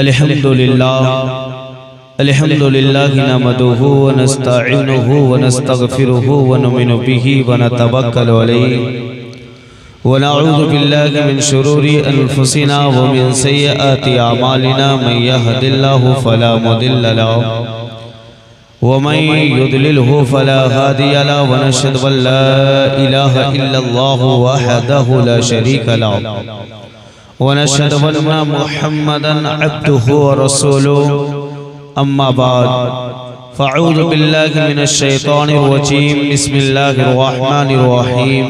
अल्हम्दुलिल्लाह नहमदुहु व नस्तईनुहु व नस्तगफिरुहु व नुमिनु बिही व नतवक्कलु अलैहि व नऊज़ु बिल्लाहि मिन शुरूरि अनफुसिना व मिन सय्यिआति अमालिना मन यहदिल्लाहु फला मुदिल्ल लहु व मन युद्लिलहु फला हादिय लहु व नशहदु अन ला इलाहा इल्लल्लाहु वहदहु ला शरीका लहु व नशहदु अन्ना मुहम्मदन अब्दुहु व रसूलुहु अम्मा बाद फ़अऊज़ु बिल्लाहि मिनश शैतानिर रजीम बिस्मिल्लाहिर रहमानिर रहीम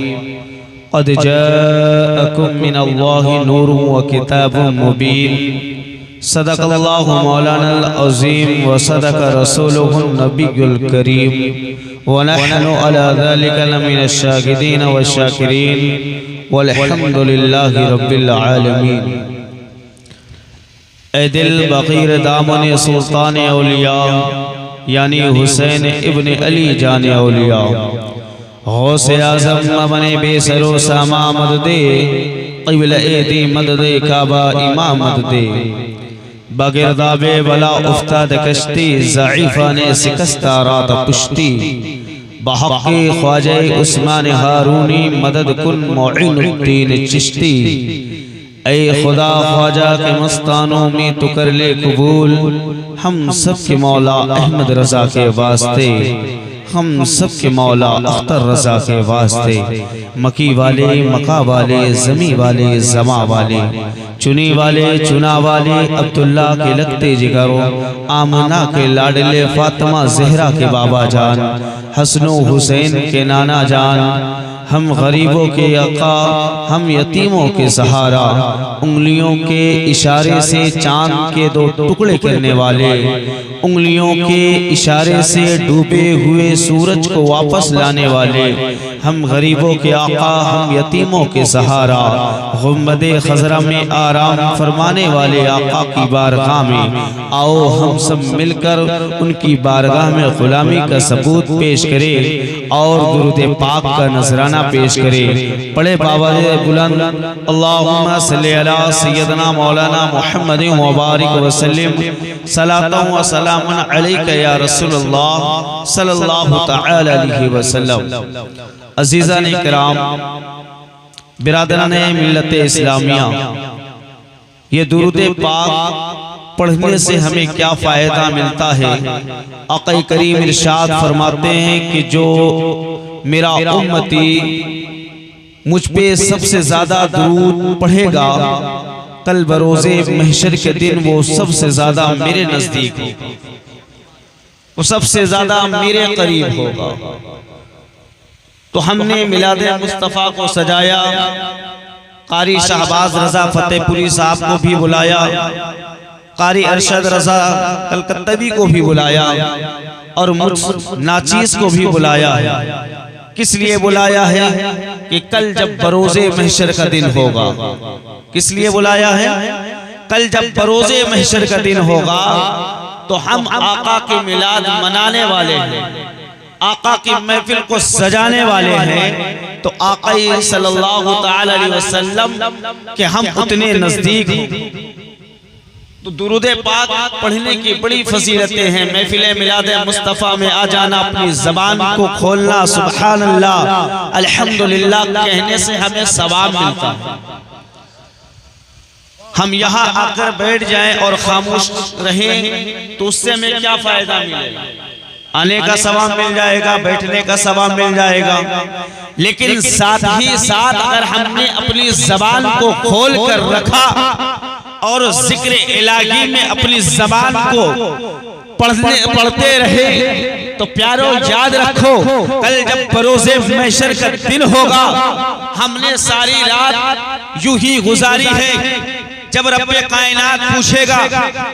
क़द जाअकुम मिनल्लाहि नूरुन व किताबुम मुबीन सदक़ल्लाहु मौलानल अज़ीम व सदक़ रसूलुहुन नबियुल करीम व नहनु अला ज़ालिका लमिनश शाहिदीन व शाकिरीन वल्हम्दुलिल्लाहि रब्बिल आलमीन। ए दिल बग़ीर दामन सुल्तान औलिया यानी हुसैन इब्न अली जान औलिया गौसे आज़म मबने बेसरो सामा मददे क़िबला दी मददे काबा इमाम मददे बगिरदाबे बला उफ्ताद कश्ती ज़ईफ़ा ने सिकस्ता रात पुश्ती बहक़े ख्वाजा उस्मान हारूनी मदद कुन मुईनुद्दीन चिश्ती। ऐ खुदा ख्वाजा के मस्तानों में तो कर ले कबूल हम सब के मौला अहमद रजा के वास्ते, हम सब के मौला अख्तर रजा के वास्ते। मकी वाले मका वाले जमी वाले जमा वाले चुनी वाले चुना वाले अब्दुल्ला के लगते जिगरो आमना के लाडले फातिमा जहरा के बाबा जान हसनो हुसैन के नाना जान हम गरीबों के आका हम यतीमों के सहारा उंगलियों के इशारे से चांद के दो टुकड़े करने वाले उंगलियों के इशारे से डूबे हुए सूरज को वापस लाने वाले हम गरीबों के आका हम यतीमों के सहारा गुंबदे खजरा में आराम फरमाने वाले आका की बारगाह में आओ हम सब मिलकर उनकी बारगाह में गुलामी का सबूत पेश करें और दुरूद पाक का नजराना पेश करे। पढ़े बाबा बुलंद अल्लाहुम्मा सल्ली अला सय्यदना मौलाना मुहम्मद व बारिक व सल्लिम सलातन व सलामन अलैका या रसूलल्लाह सल्लल्लाहु तआला अलैहि वसल्लम। अज़ीज़ान इकराम, बिरादरान मिल्लत इस्लामिया, ये दुरूद पाक पढ़ने से हमें क्या फ़ायदा मिलता है? आक़ा करीम इरशाद फरमाते हैं कि जो मेरा उम्मती मुझ पे सबसे ज़्यादा दुरूद पढ़ेगा कल बरोज़े महशर के दिन वो सबसे ज़्यादा मेरे नज़दीक होगा, वो सबसे ज़्यादा मेरे करीब होगा। तो हमने मिलाद मुस्तफ़ा को सजाया, कारी शहबाज रजा फतेहपुरी साहब को भी बुलाया, कारी अरशद रजा कलकत्तवी को भी बुलाया और मुझ नाचीज़ को भी बुलाया। किस लिए बुलाया है? कि कल जब बरोज़े महशर का दिन होगा। किस लिए बुलाया है? कल जब बरोज़े महशर का दिन होगा तो हम आका के मिलाद मनाने वाले हैं, आका की महफिल को सजाने वाले हैं। तो आका सल्लल्लाहु तआला अलैहि वसल्लम के हम उतने नजदीक हैं। तो दुरूद पाक पढ़ने की बड़ी फजीलतें हैं। महफिल मिलाद मुस्तफ़ा में आ जाना, अपनी ज़बान को खोलना, सुभान अल्लाह अल्हम्दुलिल्लाह कहने से हमें सवाब मिलता है। हम यहाँ आकर बैठ जाएं और खामोश रहें तो उससे हमें क्या फायदा मिलेगा? आने का सवाब मिल जाएगा, बैठने का सवाब मिल जाएगा, लेकिन साथ ही साथ अगर हमने अपनी ज़बान को खोल कर रखा और जिक्र इलाही में अपनी ज़बान को पढ़ते रहे तो प्यारो याद रखो कल जब बरोज़े महशर का दिन होगा हमने सारी रात यूं ही गुजारी है। जब रब्बे कायनात पूछेगा,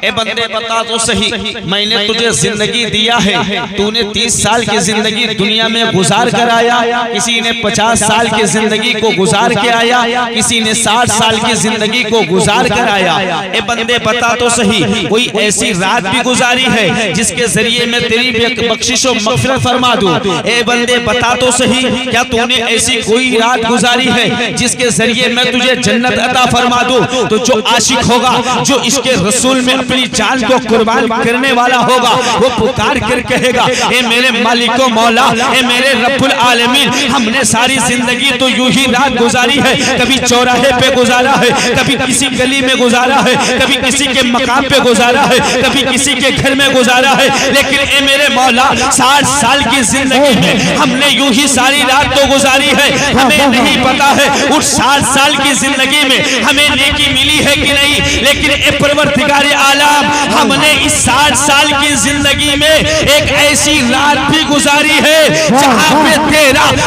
ए बंदे बता तो सही, मैंने तुझे जिंदगी दिया है, तूने 30 साल की जिंदगी दुनिया में गुजार कर आया, किसी ने 50 साल की जिंदगी को गुजार के आया, किसी ने 60 साल की जिंदगी को गुजार कर आया। ए बंदे बता तो सही, कोई ऐसी रात भी गुजारी है जिसके जरिए मैं तेरी बख्शिशो मग़फ़िरत फरमा दूं? ए बंदे बता तो सही, क्या तूने ऐसी कोई रात गुजारी है जिसके जरिए मैं तुझे जन्नत अता फरमा दूं? तो जो आशिक होगा, जो इसके रसूल में अपनी जान को कुर्बान करने वाला होगा, वो पुकार कर कहेगा, ए मेरे मालिको मौला, ए मेरे रब्बुल आलमीन, हमने सारी जिंदगी तो यूं ही रात गुजारी है, कभी चौराहे पे गुजारा है, कभी किसी गली में गुजारा है, कभी किसी के मकाम पे गुजारा है, कभी किसी के घर में गुजारा है, लेकिन ए मेरे मौला 60 साल की जिंदगी में हमने यूं ही सारी रात तो गुजारी है, हमें नहीं पता है उस 60 साल की जिंदगी में हमें नेकी मिली है कि नहीं, लेकिन ए परवरदिगार आलम, हमने इस 60 साल की जिंदगी में एक ऐसी रात भी गुजारी है जहां पे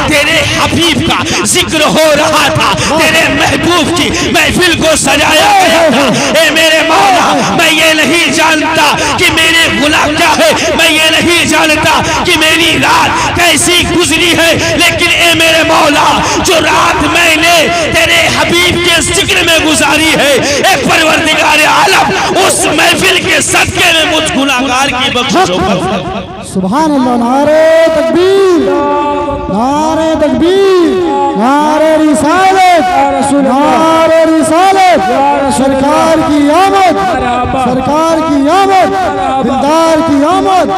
तेरे हबीब का जिक्र हो रहा था, तेरे महबूब की महफिल को सजाया गया था। ए मेरे मौला, मैं ये नहीं जानता कि मेरे गुनाह क्या है, मैं ये नहीं जानता कि मेरी रात कैसी गुजरी है, लेकिन ए मेरे मौला, जो रात मैंने तेरे हबीब के जिक्र में गुजारी है, एक परवरदिगार आलम, उस महफिल के सदके में मुझ गुनाहगार की बख्शिश हो। सुभान अल्लाह। नारे तकबीर, नारे तकबीर, नारे रिसालत, नारे रिसालत, सरकार की आमद, सरकार की आमद, दिलदार की आमद,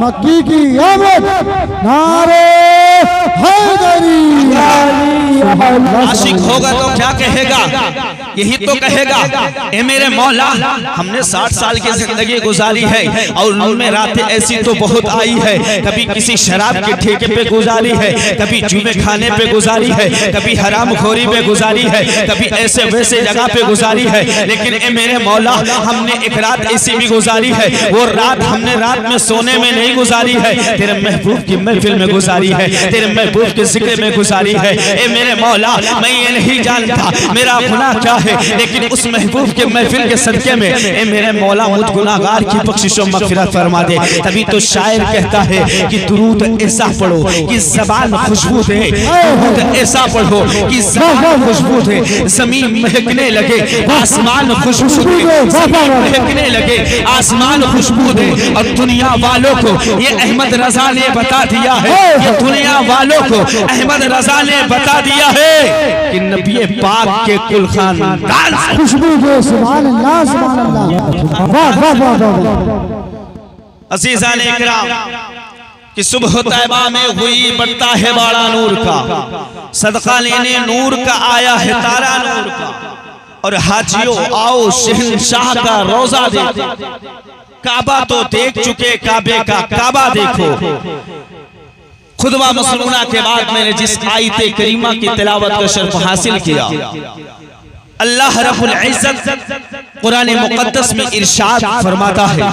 मक्की की आमद, नारे हैदरी। आशिक होगा तो क्या कहेगा, यही तो कहेगा, ए मेरे मौला, हमने 60 साल की जिंदगी गुजारी है और उनमें रातें ऐसी तो बहुत आई है, कभी किसी शराब के ठेके पे गुजारी है, कभी जुमे खाने पे गुजारी है, कभी हराम खोरी पे गुजारी है, कभी ऐसे वैसे जगह पे गुजारी है, लेकिन ए मेरे मौला, हमने एक रात ऐसी भी गुजारी है, वो रात हमने रात में सोने में नहीं गुजारी है, तेरे महबूब की महफिल में गुजारी है, तेरे महबूब के जिक्र में गुजारी है। ए मेरे मौला, मैं ये नहीं जानता मेरा गुनाह क्या है, लेकिन उस महबूब के महफिल के सदके में ए मेरे मौला, मुझ गुनाहगार की बख्शिश और मगफिरत फरमा दे। तभी तो शायर कहता है कि दुरूद ऐसा पढ़ो कि ज़बान खुशबू दे, दुरूद ऐसा पढ़ो कि ज़बान खुशबू दे, ज़मीन महकने लगे, आसमान खुशबू दे, ज़मीन महकने लगे, आसमान खुशबू दे। और दुनिया वालों को ये अहमद रजा ने बता दिया है, ये दुनिया वालों को अहमद रजा ने बता दिया है कि नबी पाक के कुल खानदान खुशबू दे। सुभान अल्लाह, सुभान अल्लाह, वाह वाह वाह। अज़ीज़ान इकराम, कि सुबह तैबा में हुई बढ़ता है बाड़ा नूर का, सदका लेने नूर का आया है तारा नूर का, और हाजियों आओ शहंशाह का रोजा देखो, काबा तो देख चुके, काबे का काबा देखो। खुतबा मसनूना के बाद मैंने जिस आयत करीमा की तिलावत का शर्फ हासिल किया, अल्लाह रब्बुल इज्जत कुरान मुक़द्दस में इरशाद फरमाता है,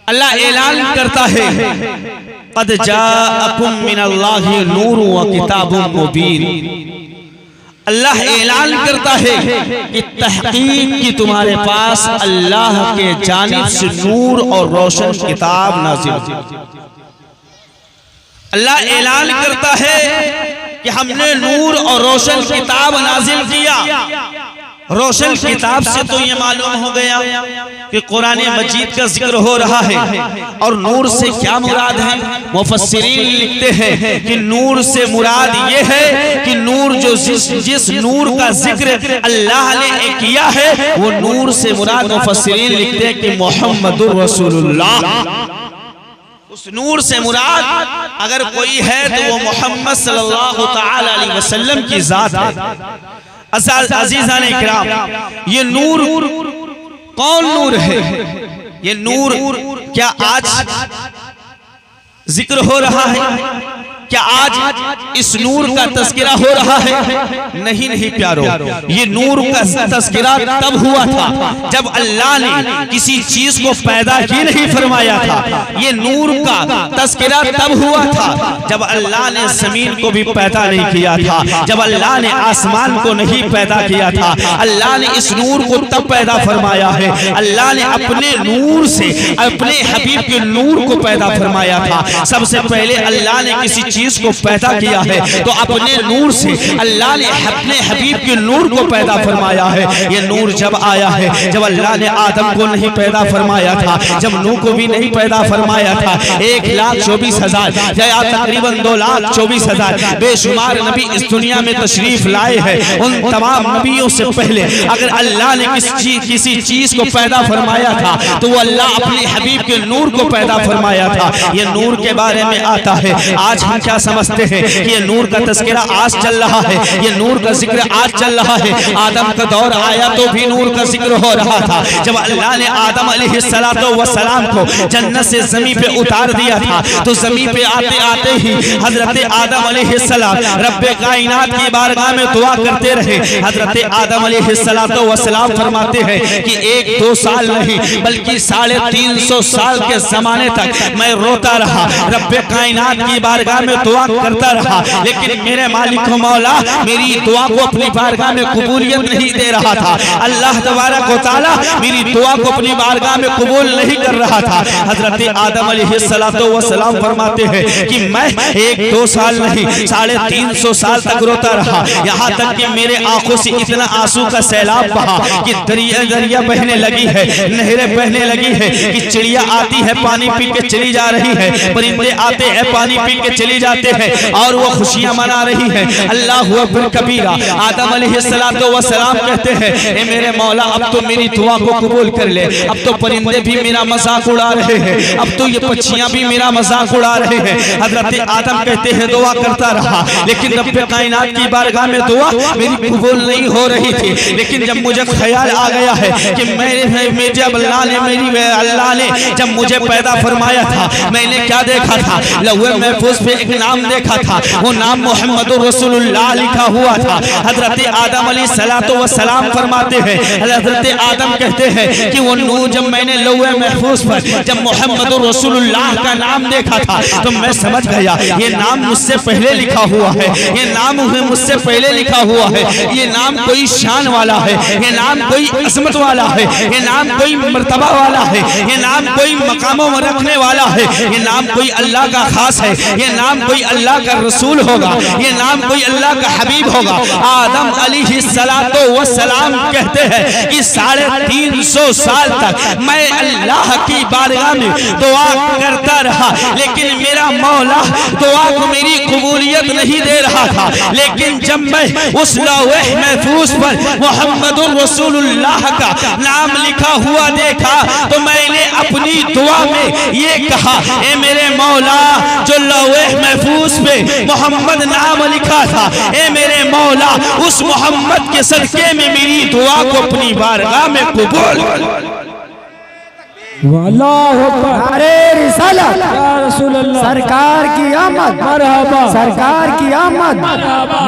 अल्लाह ऐलान करता है, क़द जाअकुम मिनल्लाहि नूरुन व किताबुम मुबीन। अल्लाह ऐलान करता है कि तहकीक की तुम्हारे पास अल्लाह के जानिब से नूर और रोशन किताब नाज़िल। अल्लाह ऐलान करता है कि हमने नूर और रोशन किताब नाजिल किया। रोशन किताब से तो ये मालूम हो गया कि कुरान मजीद का जिक्र हो रहा है, और नूर से क्या मुराद है, मुफस्सिरीन लिखते हैं कि नूर से मुराद ये है कि नूर जो जिस नूर का जिक्र अल्लाह ने किया है, वो नूर से मुराद मुफस्सिरीन लिखते हैं कि मुहम्मदुर रसूलुल्लाह। उस नूर से मुराद अगर कोई है तो वो मोहम्मद सल्लल्लाहु तआला अलैहि वसल्लम की जात है। अज़ीज़ान इकराम, ये नूर कौन नूर है? ये नूर क्या आज जिक्र हो रहा है? क्या आज इस नूर का तज़किरा हो रहा है? नहीं नहीं प्यारो, ये नूर का तज़किरा तब हुआ था जब अल्लाह ने किसी चीज को पैदा ही नहीं फरमाया था। ये नूर का तज़किरा तब हुआ था जब अल्लाह ने जमीन को भी पैदा नहीं किया था, जब अल्लाह ने आसमान को नहीं पैदा किया था। अल्लाह ने इस नूर को तब पैदा फरमाया है, अल्लाह ने अपने नूर से अपने हबीब के नूर को पैदा फरमाया था। सबसे पहले अल्लाह ने किसी चीज को पैदा किया है तो अपने नूर से अल्लाह ने अपने हबीब के नूर को पैदा फरमाया है। ये नूर जब आया है, जब अल्लाह ने आदम को नहीं पैदा फरमाया था, जब नूह को भी नहीं पैदा फरमाया था, 1,24,000 या तकरीबन 2,24,000 बेशुमार नबी इस दुनिया में तशरीफ लाए हैं। उन तमाम नबियों से पहले अगर अल्लाह ने किसी चीज को पैदा फरमाया था तो वो अल्लाह अपने हबीब के नूर को पैदा फरमाया था। ये नूर के बारे में आता है। आज हम क्या समझते हैं कि ये नूर का तस्करा आज चल रहा है, ये नूर का जिक्र आज चल रहा है। आदम का दौर आया तो भी नूर का जिक्र हो रहा था। जब अल्लाह ने आदम अलैहिस्सलाम को जन्नत से जमीन पे उतार दिया था तो जमीन पे आते आते ही हजरत आदम अलैहिस्सलाम रब्बे कायनात की बारगाह में दुआ करते रहे। हजरत आदम अलैहिस्सलाम फरमाते हैं कि 1-2 साल नहीं बल्कि 350 साल के जमाने तक मैं रोता रहा, रब्बे कायनात की बारगाह में दुआ करता रहा, लेकिन मेरे मालिक मौला मेरी दुआ को अपनी बारगाह में कबूलियत नहीं दे रहा था। अल्लाह तबारक व तआला मेरी दुआ को अपनी बारगाह में कबूल नहीं कर रहा था। हजरत आदम अलैहिस्सलाम फरमाते हैं कि मैं 1-2 साल नहीं 350 साल तक रोता रहा, यहाँ तक कि मेरे आंखों से इतना आंसू का सैलाब बहा कि दरिया बहने लगी है, नहरें बहने लगी है कि चिड़िया आती है पानी पी के चली जा रही है, परिंदे आते हैं पानी पी के चली जाते हैं और वो खुशियां मना रही है। अल्लाहु अकबर कबीरा। आदम अलैहिस्सलाम कहते हैं ए मेरे मौला अब तो मेरी दुआ को कबूल कर ले, अब तो परिंदे भी मेरा मजाक उड़ा रहे हैं, अब तो ये पक्षियां भी मेरा मजाक उड़ा रहे हैं। हजरत आदम कहते हैं दुआ करता रहा लेकिन रब्बे कायनात की बारगाह में दुआ मेरी कबूल नहीं हो रही थी। लेकिन जब मुझे ख्याल आ गया है कि जब अल्लाह ने जब मुझे पैदा फरमाया था मैंने क्या देखा था, लौहे महफूज पे एक नाम देखा था, वो नाम मोहम्मदुर रसूलुल्लाह लिखा हुआ था। हजरत आदम अलैहिस्सलाम फरमाते हैं, हजरत आदम कहते हैं कि वो नूर जब मैंने लौहे महफूज पर जब मोहम्मदुर रसूलुल्लाह का नाम देखा था तो मैं समझ गया ये नाम मुझसे पहले लिखा हुआ है, ये नाम मुझसे पहले लिखा हुआ है, ये नाम कोई शान वाला है, ये नाम कोई अजमत वाला है, ये नाम कोई मर्तबा वाला है, ये नाम कोई मकामों में रखने वाला है, ये नाम कोई अल्लाह का खास है, ये नाम कोई अल्लाह का रसूल होगा, ये नाम कोई अल्लाह का हबीब होगा। आदम अलैहिस्सलाम कहते हैं कि 350 साल तक मैं अल्लाह की बारगाह में दुआ करता रहा लेकिन मेरा मौला दुआ को मेरी कबूलियत नहीं दे रहा था। लेकिन जब मैं उस लौहे महफूज पर मोहम्मदुर रसूलुल्लाह का नाम लिखा हुआ देखा तो मैंने अपनी दुआ में ये कहा ए मेरे मौला जो लौहे महफूज पे मोहम्मद नाम लिखा था, ए मेरे मौला उस मोहम्मद के सदके में मेरी दुआ को अपनी बारगाह में कबूल। अरे रिसालत सरकार की आमद, सरकार की आमद,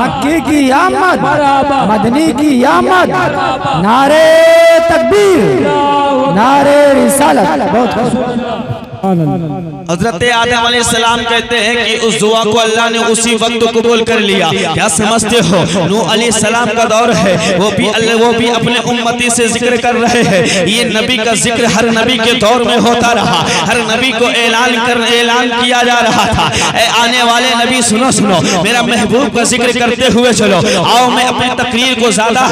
मक्की की आमद, मदनी की आमद, नारे तकबीर, नारे रिसालत। बहुत हजरत आदम अलैहिस्सलाम कहते हैं कि उस दुआ को अल्लाह ने उसी वक्त कबूल कर लिया। क्या समझते हो, नूह अलैहिस्सलाम का दौर है, वो भी अपने उम्मती से जिक्र कर रहे हैं। ये नबी का जिक्र हर नबी के दौर में होता रहा, हर नबी को ऐलान किया जा रहा था ए आने वाले नबी सुनो सुनो मेरा महबूब का जिक्र करते हुए चलो। आओ मैं अपनी तकरीर को ज्यादा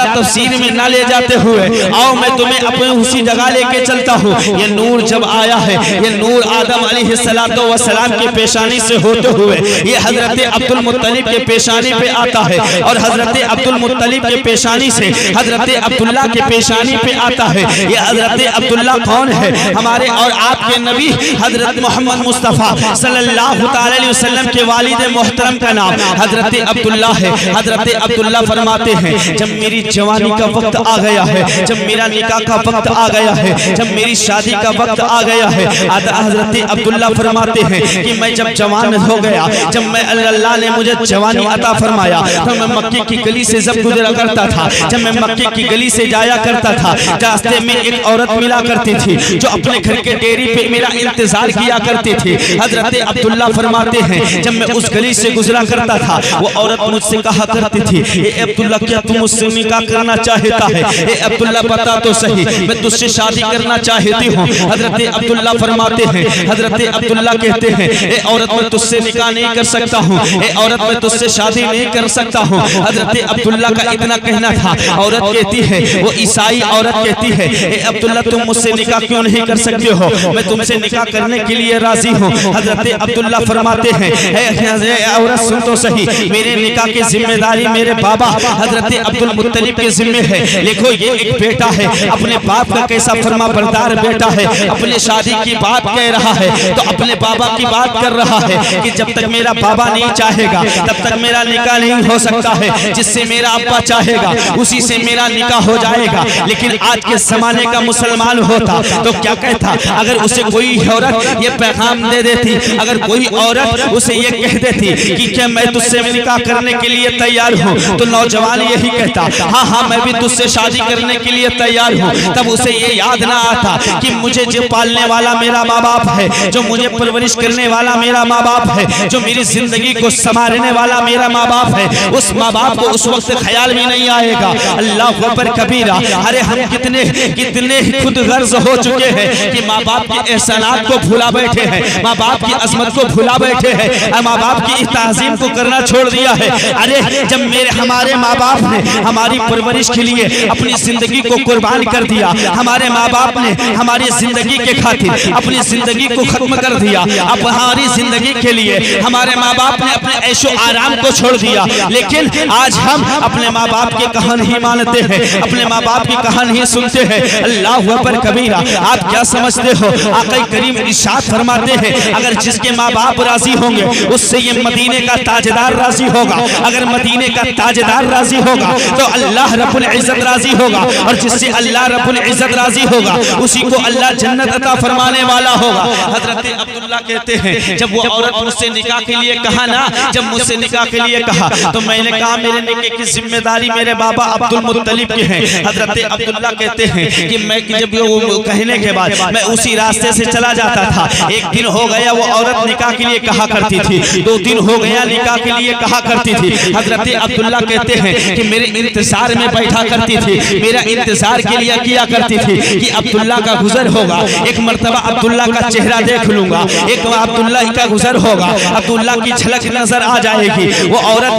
तफसीर में ना ले जाते हुए आओ मैं तुम्हें अपने उसी जगह लेके चलता हूँ। ये नूर जब आया है, ये नूर आदम अलैहिस्सलाम की पेशानी से होते हुए ये हजरत अब्दुल मुत्तलिब के पेशानी पे आता है और हजरत अब्दुल मुत्तलिब के पेशानी से हजरत अब्दुल्ला के पेशानी पे आता है। ये हजरत अब्दुल्ला कौन है, हमारे और आपके नबी हजरत मोहम्मद मुस्तफ़ा सल्लल्लाहु अलैहि वसल्लम के वालिद मोहतरम का नाम हजरत अब्दुल्ला है। हजरत अब्दुल्ला फरमाते हैं जब मेरी जवानी का वक्त आ गया है, जब मेरा निकाह का वक्त आ गया है, जब मेरी शादी का वक्त आ गया है, हजरत अब्दुल्ला फरमाते हैं कि मैं जब जवान हो गया, जब मैं अल्लाह ने मुझे जवानी अता फरमाया तो मैं मक्के की गली से जब गुजरा करता था, जब मैं मक्के की गली से जाया करता था, रास्ते में एक औरत मिला करती थी जो अपने घर के डेरी पे मेरा इंतजार किया करती थी। हजरत अब्दुल्ला फरमाते हैं जब मैं उस गली से गुजरा करता था वो औरत मुझसे कहा करती थी ए अब्दुल्ला क्या तुम मुझसे निकाह करना चाहता है, ए अब्दुल्ला बता तो सही मैं तुझसे शादी करना चाहती हूँ। हजरत अब्दुल्ला फरमाते हैं, हजरत अब्दुल्ला कहते हैं, ए औरत मैं तुझसे निकाह नहीं कर सकता हूँ, ए औरत मैं तुझसे शादी नहीं कर सकता हूँ। हजरत अब्दुल्ला का इतना कहना था। औरत कहती है, वो ईसाई औरत कहती है, ए अब्दुल्ला तुम मुझसे निकाह क्यों नहीं कर सकते हो, मैं तुमसे निकाह करने के लिए राजी हूँ। हजरत अब्दुल्ला फरमाते हैं, औरत सुन तो सही, मेरे निकाह की जिम्मेदारी मेरे बाबा हजरत अब्दुल मुत्तलिब के जिम्मे है। देखो ये एक बेटा है, अपने बाप का कैसा फरमा बरदार बेटा है, अपने शादी की बात कह रहा है तो अपने बाबा की बात कर रहा है कि जब तक मेरा बाबा नहीं चाहेगा तब तक मेरा निकाह नहीं हो सकता है, जिससे मेरा अब्बा चाहेगा उसी से मेरा निकाह हो जाएगा। लेकिन आज के जमाने का मुसलमान होता तो क्या कहता, अगर उसे कोई औरत ये पैगाम दे देती, अगर कोई औरत उसे ये कह देती कि क्या मैं तुझसे निकाह करने के लिए तैयार हूँ, तो नौजवान यही कहता, हाँ हाँ मैं भी तुझसे शादी करने के लिए तैयार हूँ। तब उसे ये याद ना आता कि मुझे जो पालने वाला मेरा माँ बाप है, जो मुझे परवरिश करने वाला मेरा माँ बाप है, जो मेरी जिंदगी को संभालने वाला मेरा माँ बाप है, उस माँ बाप को उस वक्त ख्याल भी नहीं आएगा। अल्लाह अकबर कबीरा। अरे हम कितने कितने खुद गर्ज हो चुके हैं कि माँ बाप के एहसानात को भुला बैठे हैं, माँ बाप की अजमत को भुला बैठे हैं, माँ बाप की ताज़ीम को करना छोड़ दिया है। अरे जब हमारे माँ बाप ने हमारी परवरिश के लिए अपनी जिंदगी को कुर्बान कर दिया, हमारे माँ बाप ने हमारी जिंदगी के खातिर अपनी जिंदगी को खत्म कर दिया, अब हमारी जिंदगी के लिए हमारे माँ बाप ने अपने ऐशो आराम को छोड़ दिया। लेकिन आज हम अपने माँ बाप के कहा नहीं मानते हैं, अपने माँ बाप की कहा नहीं सुनते हैं। अल्लाह अकबर कबीरा। आप क्या समझते हो, आका करीम इरशाद फरमाते हैं, अगर जिसके माँ बाप राजी होंगे उससे ये मदीने का ताजदार राजी होगा, अगर मदीने का ताजदार राजी होगा तो अल्लाह रब्बुल इज्जत राजी होगा, और जिससे अल्लाह रब्बुल इज्जत राजी होगा उसी को अल्लाह जन्नत अता फरमाने वाला होगा। हजरत अब्दुल्ला कहते हैं, जब वो औरत मुझसे निकाह के लिए कहा ना, जब मुझसे निकाह के लिए कहा तो मैंने कहा मेरे निकाह की जिम्मेदारी मेरे बाबा अब्दुल मुत्तलिब की है। हजरत अब्दुल्ला कहते हैं कि मैं जब वो कहने के बाद मैं उसी रास्ते से चला जाता था। एक दिन हो गया वो औरत निकाह के लिए कहा करती थी, 2 दिन हो गया निकाह के लिए कहा करती थी। हजरत अब्दुल्ला कहते हैं कि मेरे इंतजार में बैठा करती थी, मेरा इंतजार के लिए किया करती थी कि अब्दुल्ला का गुजर होगा, एक मर्तबा अब्दुल्ला का चेहरा देख लूंगा, एक अब्दुल्ला का गुजर होगा, अब्दुल्ला की झलक नजर आ जाएगी। वो औरत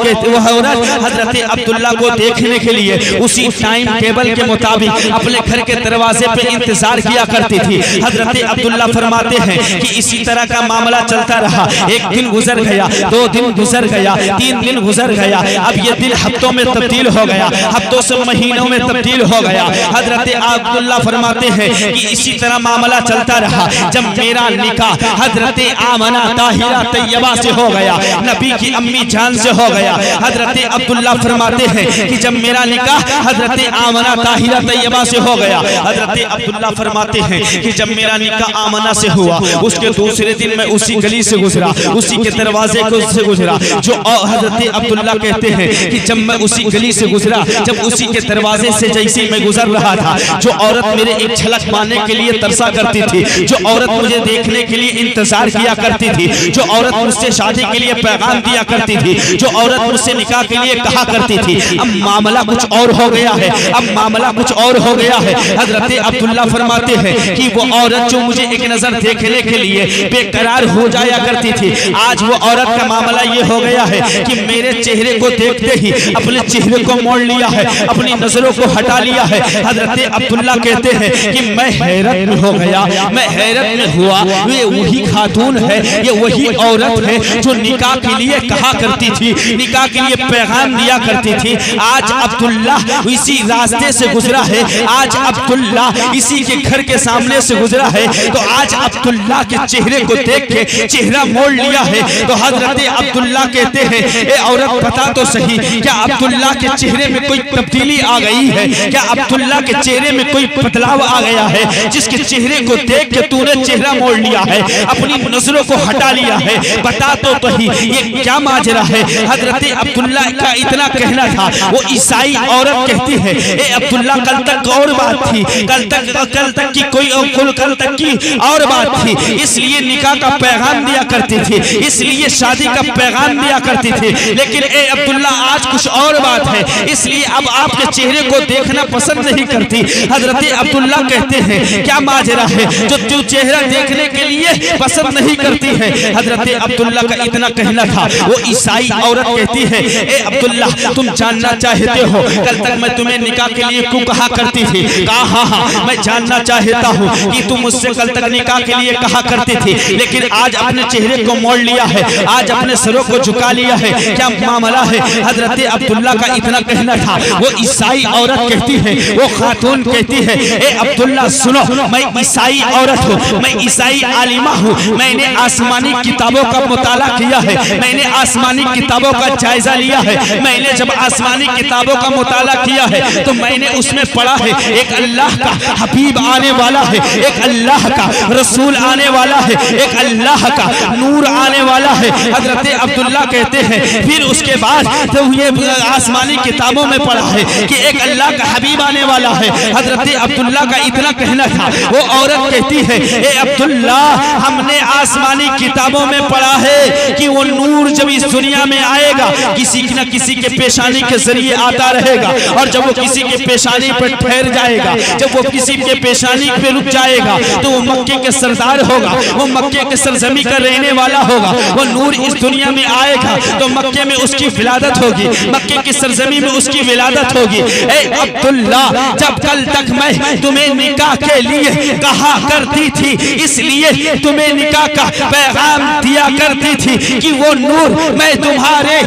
हजरत अब्दुल्ला को देखने के लिए उसी टाइम टेबल के मुताबिक अपने घर के दरवाजे पे इंतजार किया करती थी। हजरत अब्दुल्ला फरमाते हैं कि इसी तरह का मामला चलता रहा। एक दिन गुजर गया, 2 दिन गुजर गया, 3 दिन गुजर गया, अब ये दिन हफ्तों में तब्दील हो गया, हफ्तों से महीनों में तब्दील हो गया। हजरत अब्दुल्ला फरमाते हैं कि इसी तरह मामला चलता रहा। जब मेरा निकाह हजरत आमना ताहिरा तैयबा से हो गया, नबी की अम्मी जान से हो गया। हजरत अब्दुल्ला फरमाते हैं कि जब मेरा निकाह हजरत आमना ताहिरा तैयबा से हो गया, हजरत अब्दुल्ला फरमाते हैं कि जब मेरा निकाह आमना से हुआ उसके दूसरे दिन मैं उसी गली से गुजरा, उसी के दरवाजे को से गुजरा। जो हजरत अब्दुल्ला कहते हैं कि जब मैं उसी गली से गुजरा, जब उसी के दरवाजे से जैसे मैं गुजर रहा था, जो औरत मेरे एक झलक पाने के लिए तरसा करती थी, जो औरत मुझे देखने के लिए इंतजार किया करती थी, जो औरत मुझसे शादी के लिए पैगाम दिया करती थी, जो औरत मुझसे निकाह के लिए कहा करती थी, अब मामला कुछ और हो गया है, अब मामला कुछ और हो गया है। हजरत अब्दुल्ला फरमाते हैं कि वो औरत जो मुझे एक नजर देखने के लिए बेकरार हो जाया करती थी, आज वो औरत का मामला ये हो गया है कि मेरे चेहरे को देखते ही अपने चेहरे को मोड़ लिया है, अपनी नजरों को हटा लिया है। हजरत अब्दुल्ला कहते हैं कि मैं हैरत में हो गया, मैं हैरत में हुआ। ये वही खातून है, ये वही औरत है जो निकाह के लिए कहा करती थी, निकाह के लिए पैगाम दिया करती थी। आज अब्दुल्ला इसी रास्ते से गुजरा है, आज अब्दुल्ला इसी के घर के सामने से गुजरा है, तो आज अब्दुल्ला के चेहरे को देख के चेहरा मोड़ लिया है। तो हजरत अब्दुल्ला कहते हैं, ए औरत बता तो सही, क्या अब्दुल्ला के चेहरे में कोई तब्दीली आ गई है, क्या अब्दुल्ला के चेहरे में कोई बदलाव आ गया है, जिसके चेहरे को देख के तूने चेहरा मोड़ लिया है, अपनी नजरों को हटा लिया है, बता तो सही ये क्या माजरा है। हजरत अब्दुल्ला का इतना कहना था। वो ईसाई औरत कहती है, ए अब्दुल्ला कल तक और बात थी, कल तक की कोई कल तक की और बात थी, इसलिए निकाह का पैगाम दिया करती थी, इसलिए शादी का पैगाम दिया करती थी, लेकिन ए अब्दुल्ला आज कुछ और बात है, इसलिए अब आपके चेहरे को देखना पसंद नहीं करती। हजरत अब्दुल्ला कहते हैं क्या माजरा है जो तू चेहरा देखने के लिए पसंद नहीं करती है। हजरत अब्दुल्ला का इतना कहना था। वो ईसाई औरत कहती है, ए अब्दुल्ला तुम जानना चाहते हो कल तक मैं तुम्हें निकाह के लिए क्यों कहा करती थी? कहा हाँ मैं जानना चाहता हूँ कि तुम मुझसे कल तक निकाह के लिए कहा करती थी, लेकिन आज अपने चेहरे को मोड़ लिया है, आज अपने सरों को झुका लिया है, क्या मामला है? हजरत अब्दुल्ला का इतना कहना था। वो ईसाई औरत कहती है, वो खातून कहती है, ए अब्दुल्ला सुनो, मैं ईसाई औरत हूँ, मैं ईसाई आलिमा हूँ, मैंने आसमानी किताबों का मुताला किया है, मैंने आसमानी किताबों का जायजा लिया है। मैंने जब आसमानी किताबों का मुताला किया है तो मैंने उसमें पढ़ा है एक अल्लाह का हबीब आने वाला है, एक अल्लाह का रसूल आने वाला है, एक अल्लाह का नूर आने वाला है। हजरत अब्दुल्ला कहते हैं फिर उसके बाद तो ये आसमानी किताबों में पढ़ा है कि एक अल्लाह का हबीब आने वाला है। हजरत अब्दुल्ला का इतना कहना था। वो औरत कहती है, ए अब्दुल्ला हमने आसमानी किताबों में पढ़ा है कि वो नूर जब इस दुनिया में आएगा किसी न किसी के पेशानी के जरिए आता रहेगा, और जब वो किसी के पेशानी पर ठहर जाएगा, जब वो किसी के पेशानी पे रुक जाएगा तो वो मक्के के सरदार होगा, वो मक्के के सरजमी का रहने वाला होगा। वो नूर इस दुनिया में आएगा तो मक्के में उसकी विलादत होगी, मक्के की सरजमी में उसकी विलादत होगी। ए अब्दुल्ला जब कल तक मैं तुम्हें निकाह के लिए कहा करती थी, इसलिए तुम्हें निकाह का पैगाम दिया करती थी कि वो नूर मैं तुम्हारे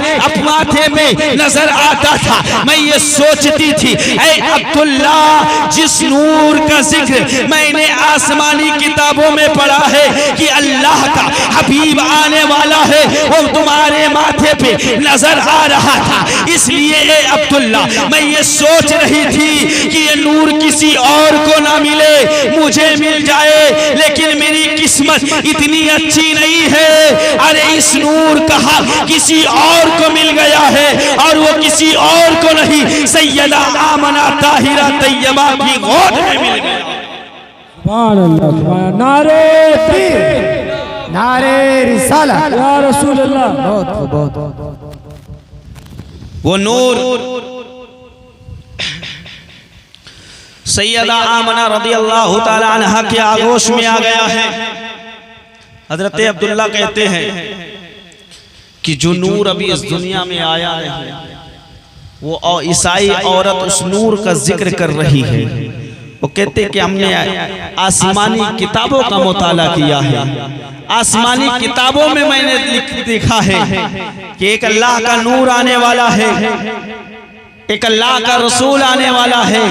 माथे में नजर आता था। मैं ये सोचती थी, ऐ अब्दुल्ला जिस नूर का जिक्र मैंने आसमानी किताबों में पढ़ा है कि अल्लाह का हबीब आने वाला है, वो तुम्हारे माथे पे नजर आ रहा था। इसलिए ए अब्दुल्ला मैं ये सोच रही थी कि ये नूर किसी और को ना मिले, मुझे मिल जाए, लेकिन मेरी किस्मत इतनी अच्छी नहीं है। अरे इस नूर का हक किसी और को मिल गया है, और वो किसी और को नहीं सैयदा आमना ताहिरा तैयबा की गोद में मिल गया। सुभान अल्लाह, सुभान नारे तकबीर, नारे रिसालत या रसूल अल्लाह। बहुत वो नूर सैयदा आमना रज़ियल्लाहु ताला अन्हा के आगोश में आ गया है। हजरत अब्दुल्ला कहते हैं कि जो नूर अभी इस दुनिया में आया है वो ईसाई औरत उस नूर का जिक्र कर रही है। वो कहते कि हमने आसमानी किताबों का मुताला किया है, आसमानी किताबों में मैंने देखा है कि एक अल्लाह का नूर आने वाला है, एक अल्लाह का रसूल आने वाला है।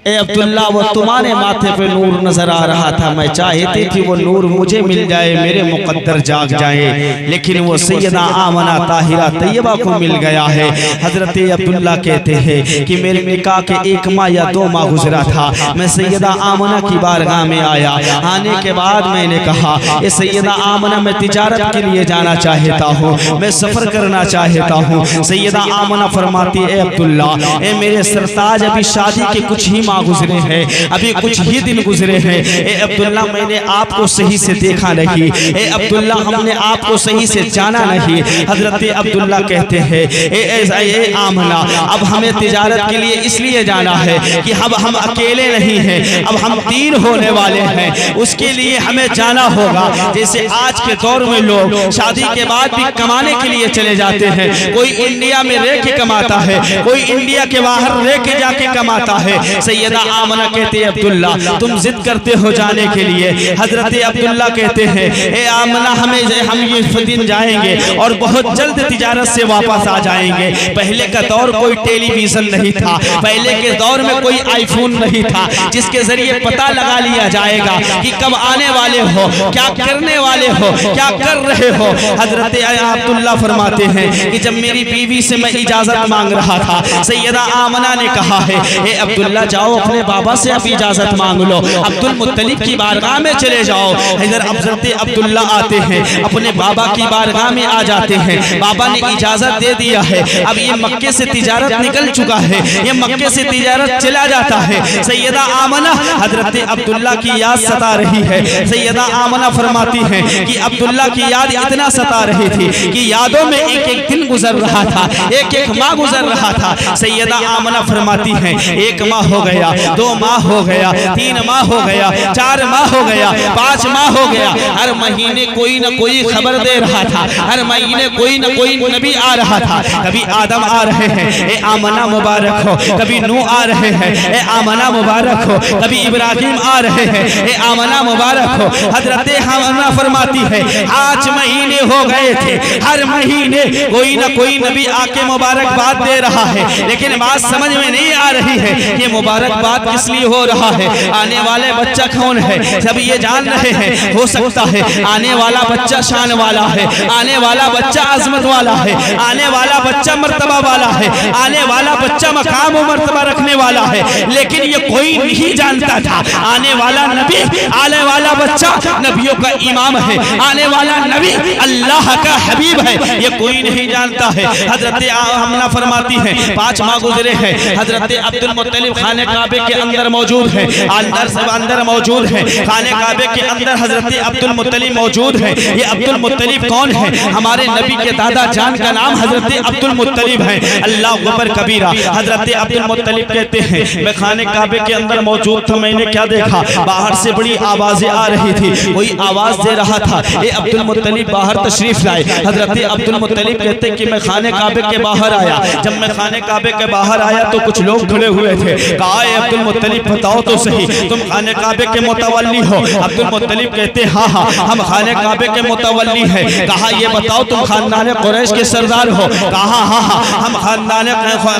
ए अब्दुल्ला वो तुम्हारे माथे पे नूर नजर आ रहा था, मैं चाहती थी वो नूर मुझे मिल जाए, मेरे मुकद्दर जाग जाए, लेकिन वो सैयदा आमना ताहिरा तैयबा को मिल गया है। हजरत अब्दुल्ला कहते हैं कि मेरे निकाह के 1 माह या 2 माह गुजरा था, मैं सैयदा आमना की बारगाह में आया। आने के बाद मैंने कहा, ए सैयदा आमना मैं तिजारत के लिए जाना चाहता हूँ, मैं सफर करना चाहता हूँ। सैयदा आमना फरमाती, ए अब्दुल्ला ए मेरे सरताज अभी शादी के कुछ ही गुजरे हैं, अभी कुछ ही दिन गुजरे हैं। ए अब्दुल्ला मैंने आपको सही से देखा नहीं, ए अब्दुल्ला हमने आपको सही से जाना नहीं। हजरत अब्दुल्ला कहते हैं, ए आमना अब हमें तिजारत के लिए इसलिए जाना है कि अब हम अकेले नहीं हैं, अब हम 3 होने वाले हैं, उसके लिए हमें जाना होगा। जैसे आज के दौर में लोग शादी के बाद भी कमाने के लिए चले जाते हैं, कोई इंडिया में रह के कमाता है, कोई इंडिया के बाहर रह के जाके कमाता है। सैयदा आमना कहते हैं, अब्दुल्ला तुम जिद करते हो जाने के लिए। हजरत अब्दुल्ला कहते हैं, ए आमना हम ये दिन जाएंगे और बहुत जल्द तिजारत से वापस आ जाएंगे। पहले का दौर कोई टेलीविजन नहीं था, पहले के दौर में कोई आईफोन नहीं था जिसके जरिए पता लगा लिया जाएगा कि कब आने वाले हो, क्या करने वाले हो, क्या कर रहे हो। हजरत अब्दुल्ला फरमाते हैं कि जब मेरी बीवी से मैं इजाजत मांग रहा था, सैयदा आमना ने कहा है, ए अब्दुल्ला जाओ अपने बाबा से अब इजाजत मांग लो, अब्दुल मुत्तलिब की बारगाह में चले जाओ। इधर हजरत अब्दुल्ला आते हैं, अपने बाबा की बारगाह में आ जाते हैं, बाबा ने इजाजत दे दिया है। अब ये मक्के से तिजारत निकल चुका है, ये मक्के से तिजारत चला जाता है। सैयदा आमना हजरत अब्दुल्ला की याद सता रही है। सैयदा आमना फरमाती हैं कि अब्दुल्ला की याद इतना सता रही थी कि यादों में एक एक दिन गुजर रहा था, एक एक माह गुजर रहा था। सैयदा आमना फरमाती हैं 1 माह हो गया, गया, 2 माह हो गया, 3 माह हो गया, 4 माह हो गया, 5 माह हो गया। हर महीने कोई न कोई खबर दे रहा था, हर महीने कोई न कोई नबी आ रहा था। कभी आदम आ रहे हैं, ए आमना मुबारक हो, कभी नूह आ रहे हैं, ए आमना मुबारक हो, कभी इब्राहिम आ रहे हैं, ए आमना मुबारक हो। हजरत आमना फरमाती है 5 महीने हो गए थे, हर महीने कोई न कोई नबी आके मुबारकबाद दे रहा है, लेकिन बात समझ में नहीं आ रही है कि मुबारकबाद किस लिए हो रहा है, आने वाले बच्चा कौन है। सब ये जान रहे हैं हो सकता है आने वाला बच्चा शान वाला है, आने वाला बच्चा अजमत वाला है, आने वाला बच्चा मर्तबा वाला है, आने वाला बच्चा मकाम और मर्तबा रखने वाला है, लेकिन ये कोई नहीं जानता था आने वाला नबी, आने वाला बच्चा नबियों का इमाम है, आने वाला नबी अल्लाह का हबीब है, ये कोई नहीं जानता है। हजरत आमना फरमाती है 5 माह गुजरे हैं, हजरत अब्दुल मुत्तलिब खाने काबे के अंदर मौजूद है, अंदर मौजूद है, खाने काबे के अंदर हजरत अब्दुल मुत्तलिब मौजूद है। ये अब्दुल मुत्तलिब कौन है? हमारे नबी के दादा जान का नाम हजरत अब्दुल मुत्तलिब है। अल्लाह अकबर कबीरा। हजरत अब्दुल मुत्तलिब कहते हैं मैं खाने काबे के अंदर मौजूद था, मैंने क्या देखा, बाहर से बड़ी आवाजें आ रही थी, कोई आवाज दे रहा था, ये अब्दुल मुत्तलिब बाहर तशरीफ लाए। हजरत अब्दुल मुत्तलिब कहते कि मैं खाने काबे के बाहर आया, जब मैं खाने काबे के बाहर आया तो कुछ लोग खड़े हुए थे। कहा अब्दुल मुत्तलिब बताओ तो सही तुम खाने काबे के मुतवल्ली हो? अब्दुल मुत्तलिब कहते हाँ हाँ हम खाने काबे के मुतवल्ली हैं। कहा ये बताओ तुम खानदान कुरैश के सरदार हो? कहा हाँ हाँ हम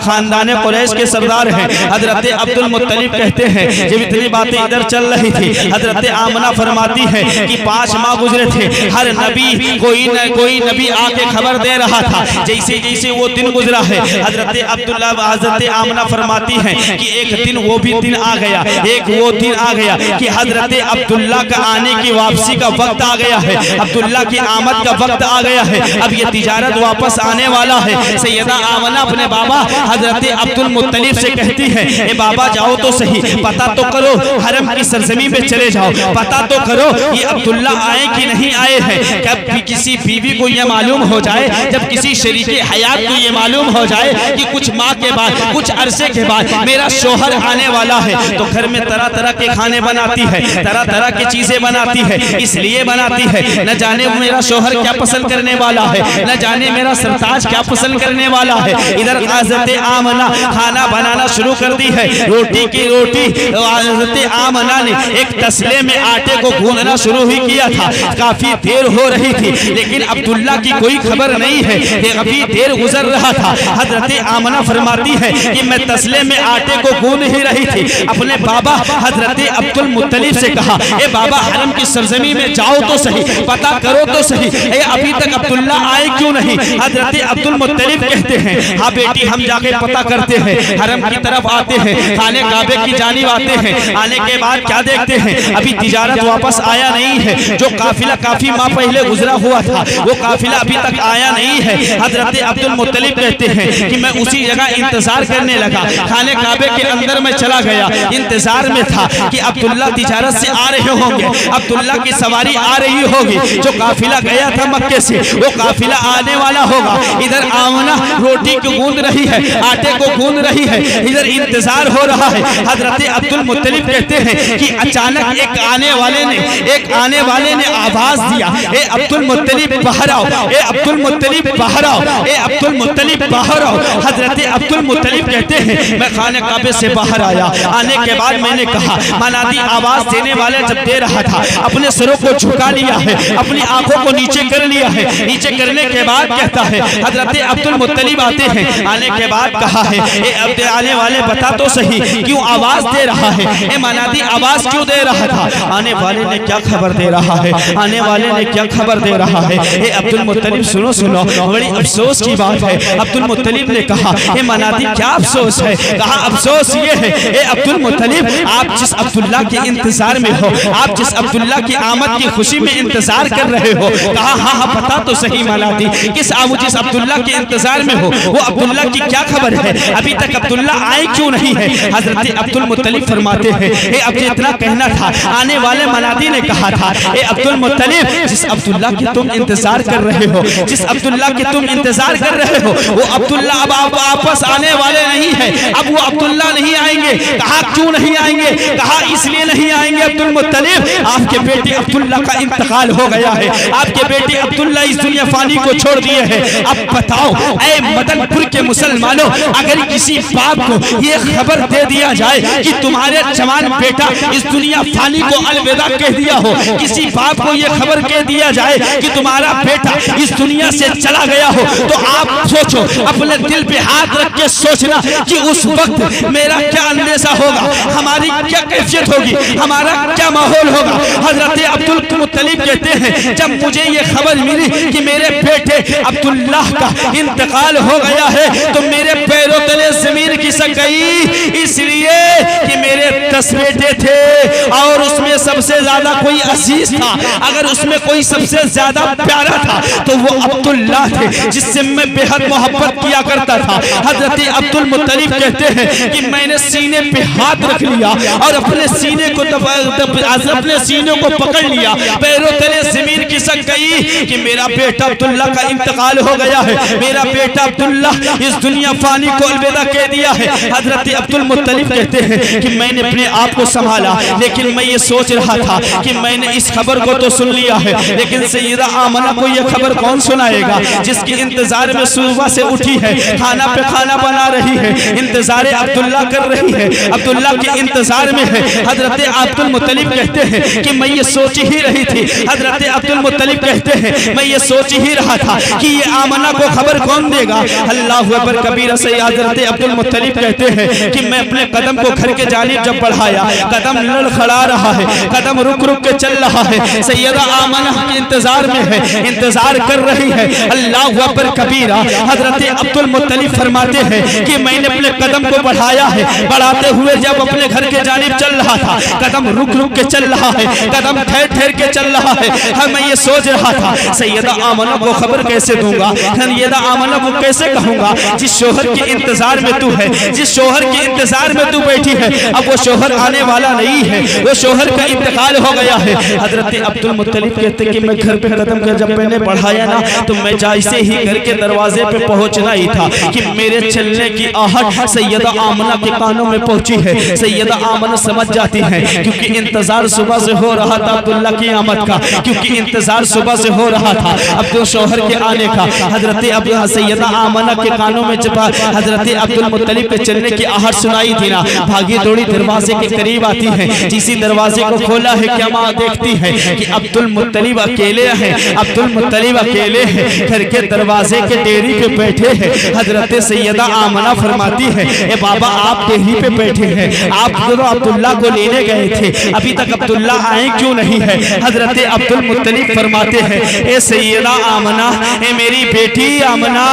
खानदान कुरैश के सरदार हैं। हजरत अब्दुल मुत्तलिब कहते हैं जब इतनी बातें इधर चल रही थी, हजरत आमना फरमाती है कि 5 माह गुजरे थे, हर नबी कोई न कोई नबी आके खबर दे रहा था। जैसे जैसे वो दिन गुजरा है, हजरत आमना फरमाती है कि एक दिन वो भी दिन आ गया, एक वो दिन आ गया कि हजरत अब्दुल्ला का आने की वापसी का वक्त आ गया है, अब्दुल्ला की आमद का वक्त आ गया है, अब ये तिजारत वापस आने वाला है। सैयदा आमना अपने बाबा हजरत अब्दुल मुत्तलिब से कहती है ए बाबा जाओ तो सही, पता तो करो, हरम की सरजमी पे चले जाओ, पता तो करो ये अब्दुल्ला आए कि नहीं आए हैं। कब किसी बीवी को ये मालूम हो जाए, जब किसी शरीके हयात को ये मालूम हो जाए कि कुछ माह के बाद, कुछ अरसे के बाद मेरा शोहर आने वाला है, तो घर में तरह तरह के खाने बनाती है, तरह तरह की चीजें बनाती है। इसलिए बनाती है न जाने मेरा शोहर क्या पसंद करने वाला है, न जाने मेरा सरताज क्या पसंद करने वाला है। इधर हजरत आमना खाना बनाना शुरू कर दी है, रोटी की रोटी हजरत आमना ने एक तसले में आटे को गूंदना शुरू ही किया था। काफी देर हो रही थी, लेकिन अब्दुल्ला की कोई खबर नहीं है कि अभी देर गुजर रहा था। हजरत आमना फरमाती है कि मैं तसले में आटे को गूंद ही रही थी, अपने बाबा हजरत अब्दुल मुत्तलिब से कहा ए बाबा हरम की सरजमी में जाओ तो सही, पता करो तो सही, ए अभी तक अब्दुल्ला आए क्यों नहीं? हजरत अब्दुल मुत्तलिब कहते हैं हाँ बेटी हम जाके पता करते हैं। हरम की तरफ आते हैं, खाने काबे की जानिब आते हैं, आने के बाद क्या देखते हैं अभी तिजारत वापस आया नहीं है। जो काफिला काफी माह पहले गुजरा हुआ था वो काफिला अभी तक आया नहीं है। हजरत अब्दुल मुत्तलिब कहते हैं कि मैं उसी जगह इंतजार करने लगा, खाने काबे के अंदर में चला गया, इंतजार में था कि अब्दुल्ला तिजारत से आ रहे होंगे, अब्दुल्ला की सवारी आ रही होगी, जो काफिला गया था मक्के से वो काफिला आने वाला होगा। इधर आमना रोटी को गूंद रही है, आटे को गूंद रही है, इधर इंतजार हो रहा है। हजरत अब्दुल मुत्तलिब कहते हैं कि अचानक एक आने वाले ने आवाज दिया ए अब्दुल मुत्तलिब बाहर आओ, ए अब्दुल मुत्तलिब बाहर आओ, ए अब्दुल मुत्तलिब बाहर आओ। हजरत अब्दुल मुत्तलिब कहते हैं मैं खाने काबे से बाहर आया, आने के बाद मैंने कहा मनादी आवाज देने वाले जब दे रहा था अपने सरों को झुका लिया है, अपनी आंखों को नीचे कर लिया है। नीचे करने के बाद कहता है हजरत अब्दुल मुत्तलिब आते हैं, आने के बाद कहा है ए अब आने वाले बता तो सही क्यों आवाज दे रहा है, ए मनादी आवाज क्यों दे रहा था? आने वाले ने क्या खबर दे रहा है, आने वाले ने क्या खबर दे रहा है? ए अब्दुल मुत्तलिब सुनो सुनो, बड़ी अफसोस की बात है। अब्दुल मुत्तलिब ने कहा ए मनादी क्या अफसोस है? कहा अफसोस ये है ए अब्दुल मुत्तलिब आप जिस अब्दुल्ला के इंतजार में हो, आप जिस अब्दुल्ला की आमद की खुशी में इंतजार कर रहे हो। कहा हाँ हाँ पता तो सही मनादी जिस अब्दुल्ला के इंतजार में हो वो अब्दुल्ला की क्या खबर है, अभी तक अब्दुल्ला आए क्यों नहीं है? हजरत अब्दुल मुत्तलिब फरमाते हैं ए अब इतना कहना था, आने वाले मनादी ने कहा था ए अब्दुल मुत्तलिब जिस अब्दुल्ला की तुम इंतजार कर रहे हो, जिस अब्दुल्ला की तुम इंतजार कर रहे हो वो अब्दुल्ला अब वापस आने वाले नहीं है, अब वो अब्दुल्ला नहीं आएंगे। कहा क्यों नहीं आएंगे? कहा इसलिए नहीं आएंगे अब्दुल मुत्तलिब, आपके बेटे अब्दुल्ला का इंतकाल हो गया है, आपके बेटे अब्दुल्ला इस दुनिया फानी को छोड़ दिए हैं। अब बताओ ऐ मदनपुर के मुसलमानों, अगर किसी बाप को ये खबर दे दिया जाए कि तुम्हारे जवान बेटा इस दुनिया फानी को अलविदा कह दिया हो, किसी बाप को ये खबर कह दिया जाए कि तुम्हारा बेटा इस दुनिया से चला गया हो, तो आप सोचो, अपने दिल पे हाथ रख के सोचना कि उस वक्त मेरा क्या अंदेशा होगा, हमारी क्या कैफियत होगी, हमारा क्या माहौल होगा। हजरत अब्दुल मुत्तलिब कहते हैं जब मुझे ये खबर मिली कि मेरे बेटे अब्दुल्ला का इंतकाल हो गया है तो मेरे पैरों तले जमीन खिसक गई, इसलिए कि मेरे 10 बेटे थे और उसमें सबसे ज्यादा कोई अजीज था, अगर उसमें कोई सबसे ज्यादा प्यारा था तो वो अब्दुल्ला थे, जिससे मैं बेहद मोहब्बत किया करता था। हजरत अब्दुल मुत्तलिब कहते हैं कि मैंने सीने पे हाथ रख लिया और अपने सीने को अपने सीने को पकड़ लिया, पैरों तले जमीन खिसक गई कि मेरा बेटा अब्दुल्ला का इंतकाल हो गया है, मेरा बेटा अब्दुल्ला इस दुनिया फानी को अलविदा कह दिया है। हजरत अब्दुल मुत्तलिब कहते हैं कि मैंने अपने आप को संभाला, लेकिन मैं ये सोच रहा था कि मैंने इस खबर को तो सुन लिया है, लेकिन सैयदा आमना को ये खबर कौन सुनाएगा, जिसके इंतजार में सुबह से उठी है, खाना पे खाना बना रही है, इंतजार अब्दुल्ला कर रही है, अब्दुल्ला के इंतजार में है। हजरत अब्दुल मुत्तलिब कहते हैं कि मैं ये सोच ही रही थी, हजरत अब्दुल मुत्तलिब कहते हैं मैं ये सोच ही रहा था कि ये आमना को खबर कौन देगा। अल्लाहु अकबर कबीरा से हजरत अब्दुल मुत्तलिब कहते हैं कि मैं अपने कदम को घर के जानिब जब बढ़ाया, कदम लड़खड़ा रहा है, कदम रुक रुक के चल रहा है, सैयदा आमना के इंतजार में है, इंतजार कर रही है। अल्लाहु अकबर कबीरा। हजरत अब्दुल मुत्तलिब फरमाते हैं कि मैंने अपने कदम को बढ़ाया है, बढ़ाते हुए जब अपने घर के जानिब चल रहा था, कदम रुक रुक के चल रहा है, कदम ठहर ठहर के चल रहा है। मैं ये सोच रहा था सैयदा आमना को खबर कैसे दूंगा, सैयदा आमना को कैसे कहूंगा, जिस शोहर के इंतजार में तू है, जिस शोहर के इंतजार में तू बैठी है, अब वो शोहर आने वाला नहीं है, वो शोहर का इंतकाल हो गया है। हजरत अब्दुल मुत्तलिब कहते कि मैं घर पे कदम कर जब मैंने बढ़ाया ना तो मैं जैसे ही घर के दरवाजे पे पहुंचना ही था कि मेरे चलने की आहट सैयदा आमना के कानों में पहुंची है। सैयदा आमना समझ जाती है क्योंकि इंतजार सुबह से हो रहा था अब्दुल्ला की आमद का, क्योंकि इंतजार सुबह से हो रहा था अब्दुल शोहर के आने का। हजरत सैयदा आमना के कानों में जब हजरत अब्दुल मुत्तलिब के चलने की आहट सुनाई थी ना, भागी दौड़ी दरवाजे के करीब आती है, जिसी दरवाजे को खोला है क्या माँ देखती है कि अब्दुल मुत्तलिब अकेले हैं, अब्दुल मुत्तलिब अकेले हैं, घर के दरवाजे के डेरी पे बैठे हैं। हजरत सैयदा आमना फरमाती है ए बाबा आप डेरी पे बैठे हैं, आप तो अब्दुल्ला को लेने गए थे, अभी तक अब्दुल्ला आए क्यों नहीं है। हजरत अब्दुल मुत्तलिब फरमाते हैं ए सैयदा आमना, ए मेरी बेटी आमना,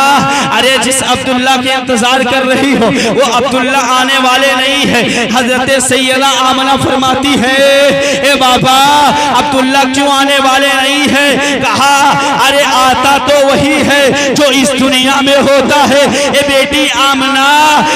अरे जिस अब्दुल्ला के इंतजार कर रही हो वो अब्दुल्ला आने वाले नहीं है। हजरत सैयदा आमना फरमाती है ए बाबा अब्दुल्ला क्यों आने वाले नहीं है। कहा अरे आता तो वही है जो इस दुनिया में होता है। ए बेटी आमना,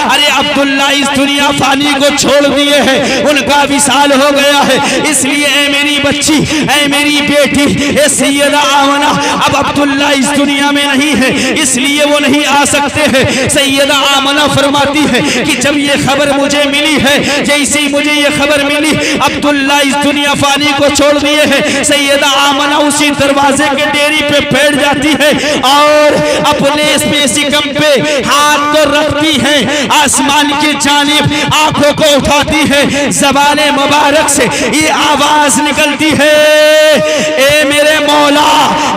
अरे अब्दुल्ला इस दुनिया फानी को छोड़ दिए हैं, उनका विसाल हो गया है, इसलिए ए मेरी बच्ची, ए मेरी बेटी, ए सैयदा आमना, अब अब्दुल्ला इस दुनिया में नहीं है, इसलिए वो नहीं आ सकते हैं। सैयदा आमना फरमाती है कि जब ये खबर मुझे मिली है, जैसे ही मुझे ये खबर मिली अब्दुल्ला इस दुनिया फानी को छोड़ दिए हैं, सैयदा आमना उसी दरवाजे के डेरी पे बैठ जाती है और अपने स्पेसिकम पे हाथ को रखती है, आसमान की जानिब आंखों को उठाती है, ज़बाने मुबारक से ये आवाज निकलती है ए मेरे मौला,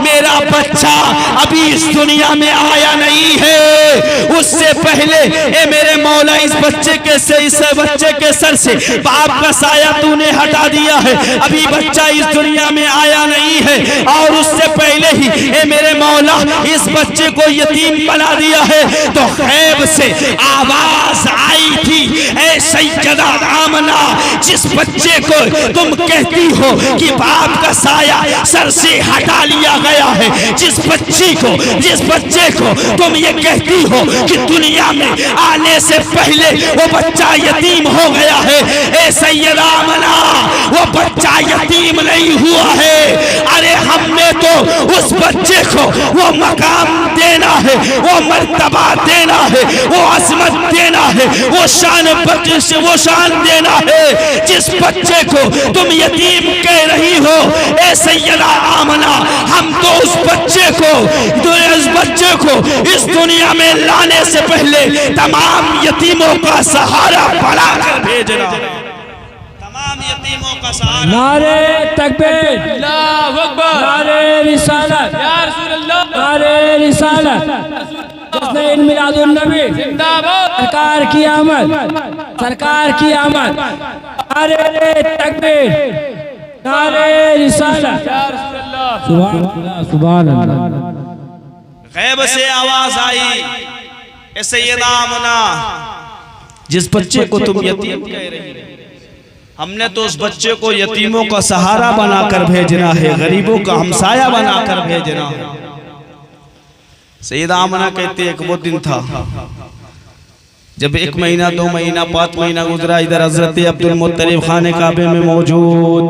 मेरा बच्चा अभी इस दुनिया में आया नहीं है, उससे पहले ए मेरे मौला इस बच्चे के सर से बाप का साया तूने हटा दिया है, अभी बच्चा इस दुनिया में आया नहीं है, और उससे पहले ही ए मेरे मौला इस बच्चे को यतीम बना दिया है। तो खैब से आवाज आई थी ए सैयदा आमना, जिस बच्चे को तुम कहती हो कि बाप का साया सर से हटा लिया गया है, जिस बच्चे को तुम ये कहती हो कि दुनिया में आने से पहले वो बच्चा यतीम हो गया है, ए सैयदा आमना वो बच्चा यतीम नहीं हुआ है। अरे हमने तो उस बच्चे को वो मकाम देना है, वो मर्तबा देना है, वो अजमत देना है, वो शान देना है जिस बच्चे को तुम यतीम कह रही हो। ए सैयदा आमना, हम तो उस बच्चे को इस दुनिया में लाने से पहले तमाम यतीमों का सहारा बनाकर भेजना, तमाम यतीमों का सहारा। नारे तकबीर, अल्लाहू अकबर, नारे रिसालत, या रसूल अल्लाह, नारे रिसालत, जश्न ईद मिलादुन नबी जिंदाबाद, सरकार की आमद, सरकार की आमद। नारे तकबीर, नारे रिसालत, या रसूल अल्लाह, सुभान अल्लाह, सुभान अल्लाह। गैब से आवाज आई, ए सैयदा आमना, जिस बच्चे को तुम यतीम कह रही हो, हमने तो उस बच्चे को यतीमों का सहारा बनाकर भेजना है, गरीबों का हमसाया बनाकर भेजना है। सैयदा आमना कहते एक वो दिन था जब 1 महीना 2 महीना 5 महीना गुजरा, इधर हजरत अब्दुल मुत्तलिब खाने काबे में मौजूद।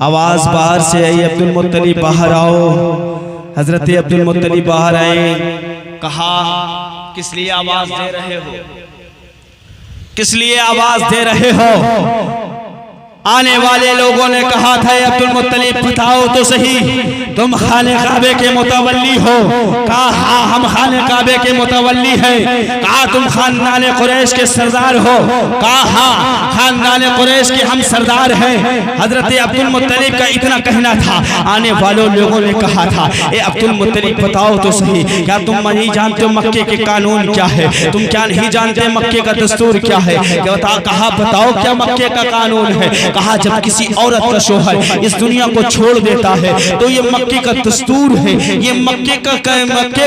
आवाज बाहर से आई, अब्दुल मुत्तलिब बाहर आओ। हजरत अब्दुल मुत्तलिब बाहर आए, कहा किस लिए आवाज दे रहे हो, किस लिए आवाज दे रहे हो? आने वाले लोगों ने कहा था अब्दुल मुत्तलिब बताओ तो सही, तुम खाने काबे के मुतवल्ली हो? कहा हाँ हम खाने काबे के मुतवल्ली हैं। कहा तुम खानदान कुरैश के सरदार हो? कहा हाँ खानदान कुरैश के हम सरदार हैं। हजरत अब्दुल मुत्तलिब का इतना कहना था। आने वालों लोगों ने कहा था ए अब्दुल मुत्तलिब बताओ तो सही, क्या तुम नहीं जानते हो मक्के के कानून क्या है? तुम क्या नहीं जानते मक्के का दस्तूर क्या है? कहा बताओ क्या मक्के का कानून है? कहा जब किसी औरत का शोहर इस दुनिया को छोड़ देता है तो ये मक्के का दस्तूर है, ये मक्के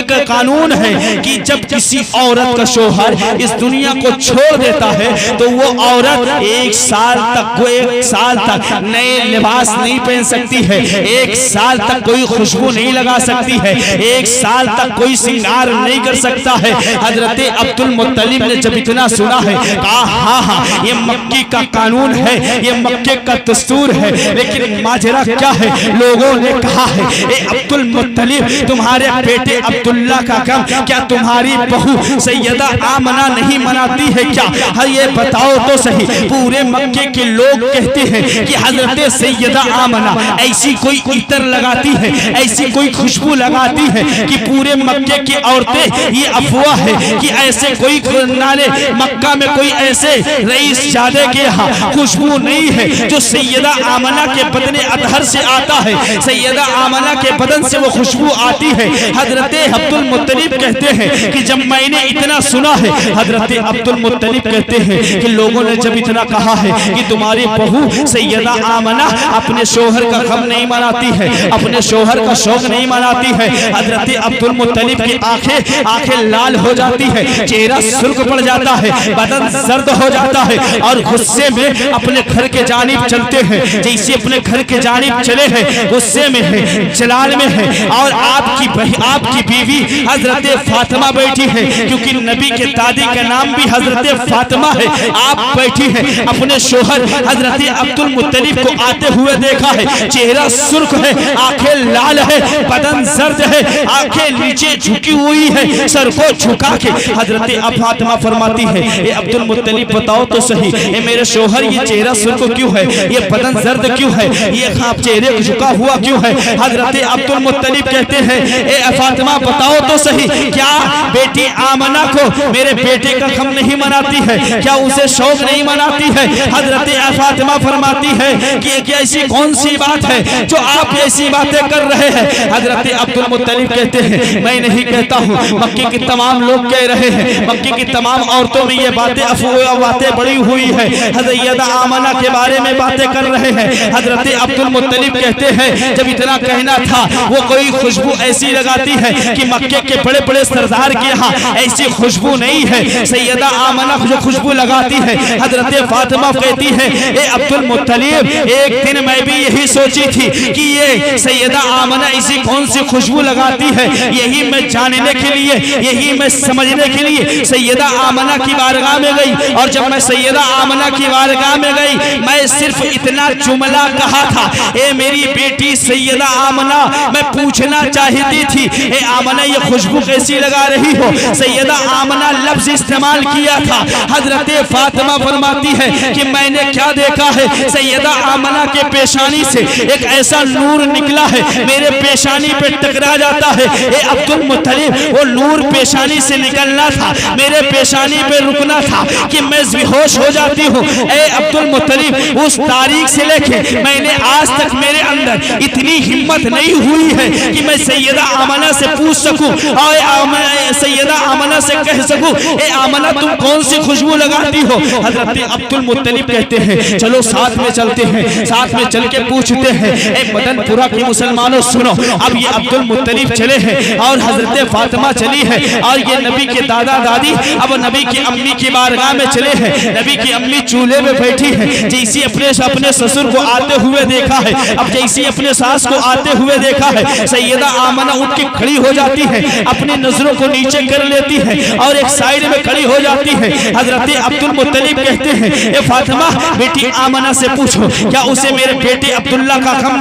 का कानून है कि जब किसी औरत का शोहर इस दुनिया को छोड़ देता है तो वो औरत 1 साल तक नए लिबास नहीं पहन सकती है, 1 साल तक कोई खुशबू नहीं लगा सकती है, 1 साल तक कोई श्रृंगार नहीं कर सकता है। हजरत अब्दुल मुत्तलिब ने जब इतना सुना है कहा हाँ हाँ ये मक्के का कानून है, ये मक्के का दस्तूर है। लेकिन माजरा क्या है? लोगों ने कहा है ए अब्दुल मुत्तलिब तुम्हारे बेटे अब्दुल्ला का गम क्या तुम्हारी बहू सैयदा आमना नहीं मनाती है क्या? हाँ ये बताओ तो सही। पूरे मक्के के लोग कहते हैं कि हजरत सैयदा आमना ऐसी कोई इतर लगाती है, ऐसी कोई खुशबू लगाती है कि पूरे मक्के की औरतें ये अफवाह है कि ऐसे कोई नाले मक्का में कोई ऐसे रईस जादे के यहाँ खुशबू नहीं है जो सैयदा आमना के बदन अतहर से आता है, सैयदा आमना के बदन से वो खुशबू आती है। हजरत अब्दुल मुत्तलिब कहते हैं कि जब मैंने इतना सुना है, हजरत अब्दुल मुत्तलिब कहते हैं कि लोगों ने जब इतना कहा है कि तुम्हारी बहू सैयदा आमना अपने शोहर का गम नहीं मनाती है, अपने शोहर का शौक नहीं मनाती है, हजरत अब्दुल मुत्तलिब की आंखें लाल हो जाती है, चेहरा सुर्ख पड़ जाता है, बदन सर्द हो जाता है और गुस्से में अपने घर के जानिब चलते हैं। जैसे अपने घर के जानिब चले हैं, गुस्से में है, जलाल में है। और आपकी बीवी हजरत फातिमा बैठी है, क्योंकि नबी के दादी का नाम भी हजरत फातिमा है। आप बैठी है, अपने शोहर हजरत अब्दुल मुत्तलिब को आते हुए देखा है, चेहरा सुर्ख है, आंखें लाल है, बदन सर्द है, आंखें नीचे झुकी हुई है, सर को झुका के हजरत फातिमा फरमाती है ये अब्दुल मुत्तलिब बताओ तो सही, ये मेरे शोहर ये चेहरा सुर्ख क्यों है, ये बदन जर्द क्यों है, ये खाप चेहरे को झुका हुआ क्यों है? हजरत अब्दुल मुत्तलिब कहते हैं ए फातिमा बताओ तो सही, क्या बेटी आमना को मेरे बेटे का गम नहीं मनाती है? क्या उसे शौक नहीं मनाती है? हजरत फातिमा फरमाती है कि ऐसी कौन सी बात है जो आप ऐसी बातें कर रहे हैं? हजरत अब्दुल मुत्तलिब कहते हैं मैं नहीं कहता हूँ, मक्के के तमाम लोग कह रहे हैं, मक्के की तमाम औरतों में ये बातें बड़ी हुई है, हजरत आमना के बारे में बातें कर रहे हैं। हजरत अब्दुल मुत्तलिब कहते हैं जब इतना कहना था वो कोई खुशबू ऐसी लगाती है कि मक्के के बड़े बड़े सरदार के यहाँ ऐसी खुशबू नहीं है, सैयदा आमना जो खुशबू लगाती है। हजरत फातिमा कहती है ए अब्दुल मुत्तलिब एक दिन मैं भी यही सोची थी कि ये सैयदा आमना ऐसी कौन सी खुशबू लगाती है, यही मैं जानने के लिए, यही मैं समझने के लिए सैयदा आमना की बारगाह में गई। और जब मैं सैयदा आमना की बारगाह में गई मैं मैं सिर्फ इतना जुमला कहा था, ए मेरी बेटी सैयदा आमना, मैं पूछना चाहती थी, ए आमना ये खुशबू कैसी लगा रही हो? सैयदा आमना लफ्ज इस्तेमाल किया था। हजरत फातिमा फरमाती है कि मैंने क्या देखा है, सैयदा आमना के पेशानी से एक ऐसा नूर निकला है, मेरे पेशानी पे टकरा जाता है। ए अब्दुल मुत्तलिब, वो नूर पेशानी से निकलना था, मेरे पेशानी पे रुकना था कि मैं बेहोश हो जाती हूँ। ए अब्दुल मुत्तलिब, उस तारीख से लेके मैंने आज तक मेरे अंदर इतनी हिम्मत नहीं हुई है कि मैं सैयदा आमना से पूछ सकूं और सैयदा आमना से कह सकूं, ए आमना तुम कौन सी खुशबू लगाती हो? हजरत अब्दुल मुत्तलिब कहते हैं चलो साथ में चलते हैं, साथ में चल के पूछते हैं। ए मदनपुरा के मुसलमानों सुनो, अब ये अब्दुल मुत्तलिब चले हैं और हजरत फातिमा चली है और ये नबी के दादा दादी अब नबी की अम्मी की बारगाह में चले हैं। नबी की अम्मी चूल्हे में बैठी है, जैसी अपने ससुर को आते हुए देखा है, अब जैसी अपने सास को आते हुए देखा है, सैयदा आमना उठ के खड़ी हो जाती है, अपनी नजरों को नीचे कर लेती है और एक साइड में खड़ी हो जाती है। हजरत अब्दुल मुत्तलिब कहते हैं, ए फातिमा बेटी आमना से पूछो, क्या उसे मेरे बेटे अब्दुल्ला का गम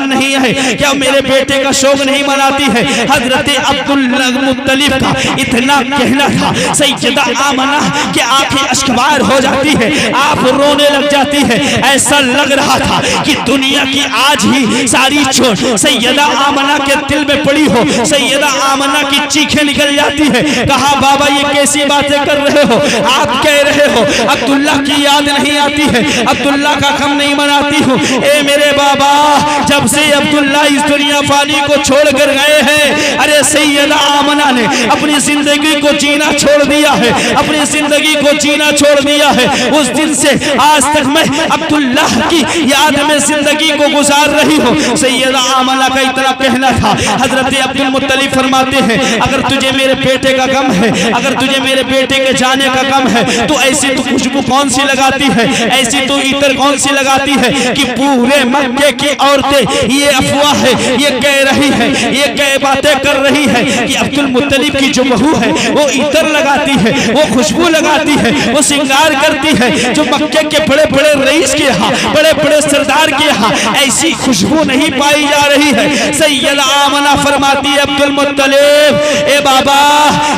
नहीं है? क्या मेरे बेटे का शौक नहीं मनाती है? हजरत अब्दुल मुत्तलिब का इतना कहना था, सैयदा आमना के आंखें अश्कबार हो जाती है, आप रोने लग जाती है। ऐसा लग रहा था कि दुनिया की आज ही सारी चोट सैयदा आमना के दिल में पड़ी हो। सैयदा आमना की चीखें निकल जाती है। कहा बाबा ये कैसी बातें कर रहे हो? आप कह रहे हो अब्दुल्ला की याद नहीं आती है, अब्दुल्ला का गम नहीं मनाती हूँ। ए मेरे बाबा, जब से अब्दुल्ला इस दुनिया फानी को छोड़कर गए हैं, अरे सैयदा आमना ने अपनी जिंदगी को जीना छोड़ दिया है, अपनी जिंदगी को जीना छोड़ दिया है। उस दिन से आज तक मैं अब्दुल्ला की याद में जिंदगी को गुजार रही हूँ। सैयदा आमना का इतना कहना था। हजरत अब्दुल मुत्तलिब फरमाते हैं, अगर तुझे मेरे बेटे का गम है, अगर तुझे मेरे बेटे के जाने का गम है, तो ऐसी तू खुशबू कौन सी लगाती है, ऐसी तू इतर कौन सी लगाती है कि पूरे मक्के की औरतें ये अफवाह है, ये कह रही है, ये कह बातें कर रही है कि अब्दुल मुत्तलिब की जो बहू है वो इतर लगाती है, वो खुशबू लगाती है, वो श्रृंगार करती है। जो मक्के के बड़े बड़े रईस के यहाँ, बड़े बड़े सरदार के यहाँ ऐसी खुशबू नहीं पाई जा रही है। सैयदा आमना फरमाती है, अब्दुल मुत्तलिब, ए बाबा,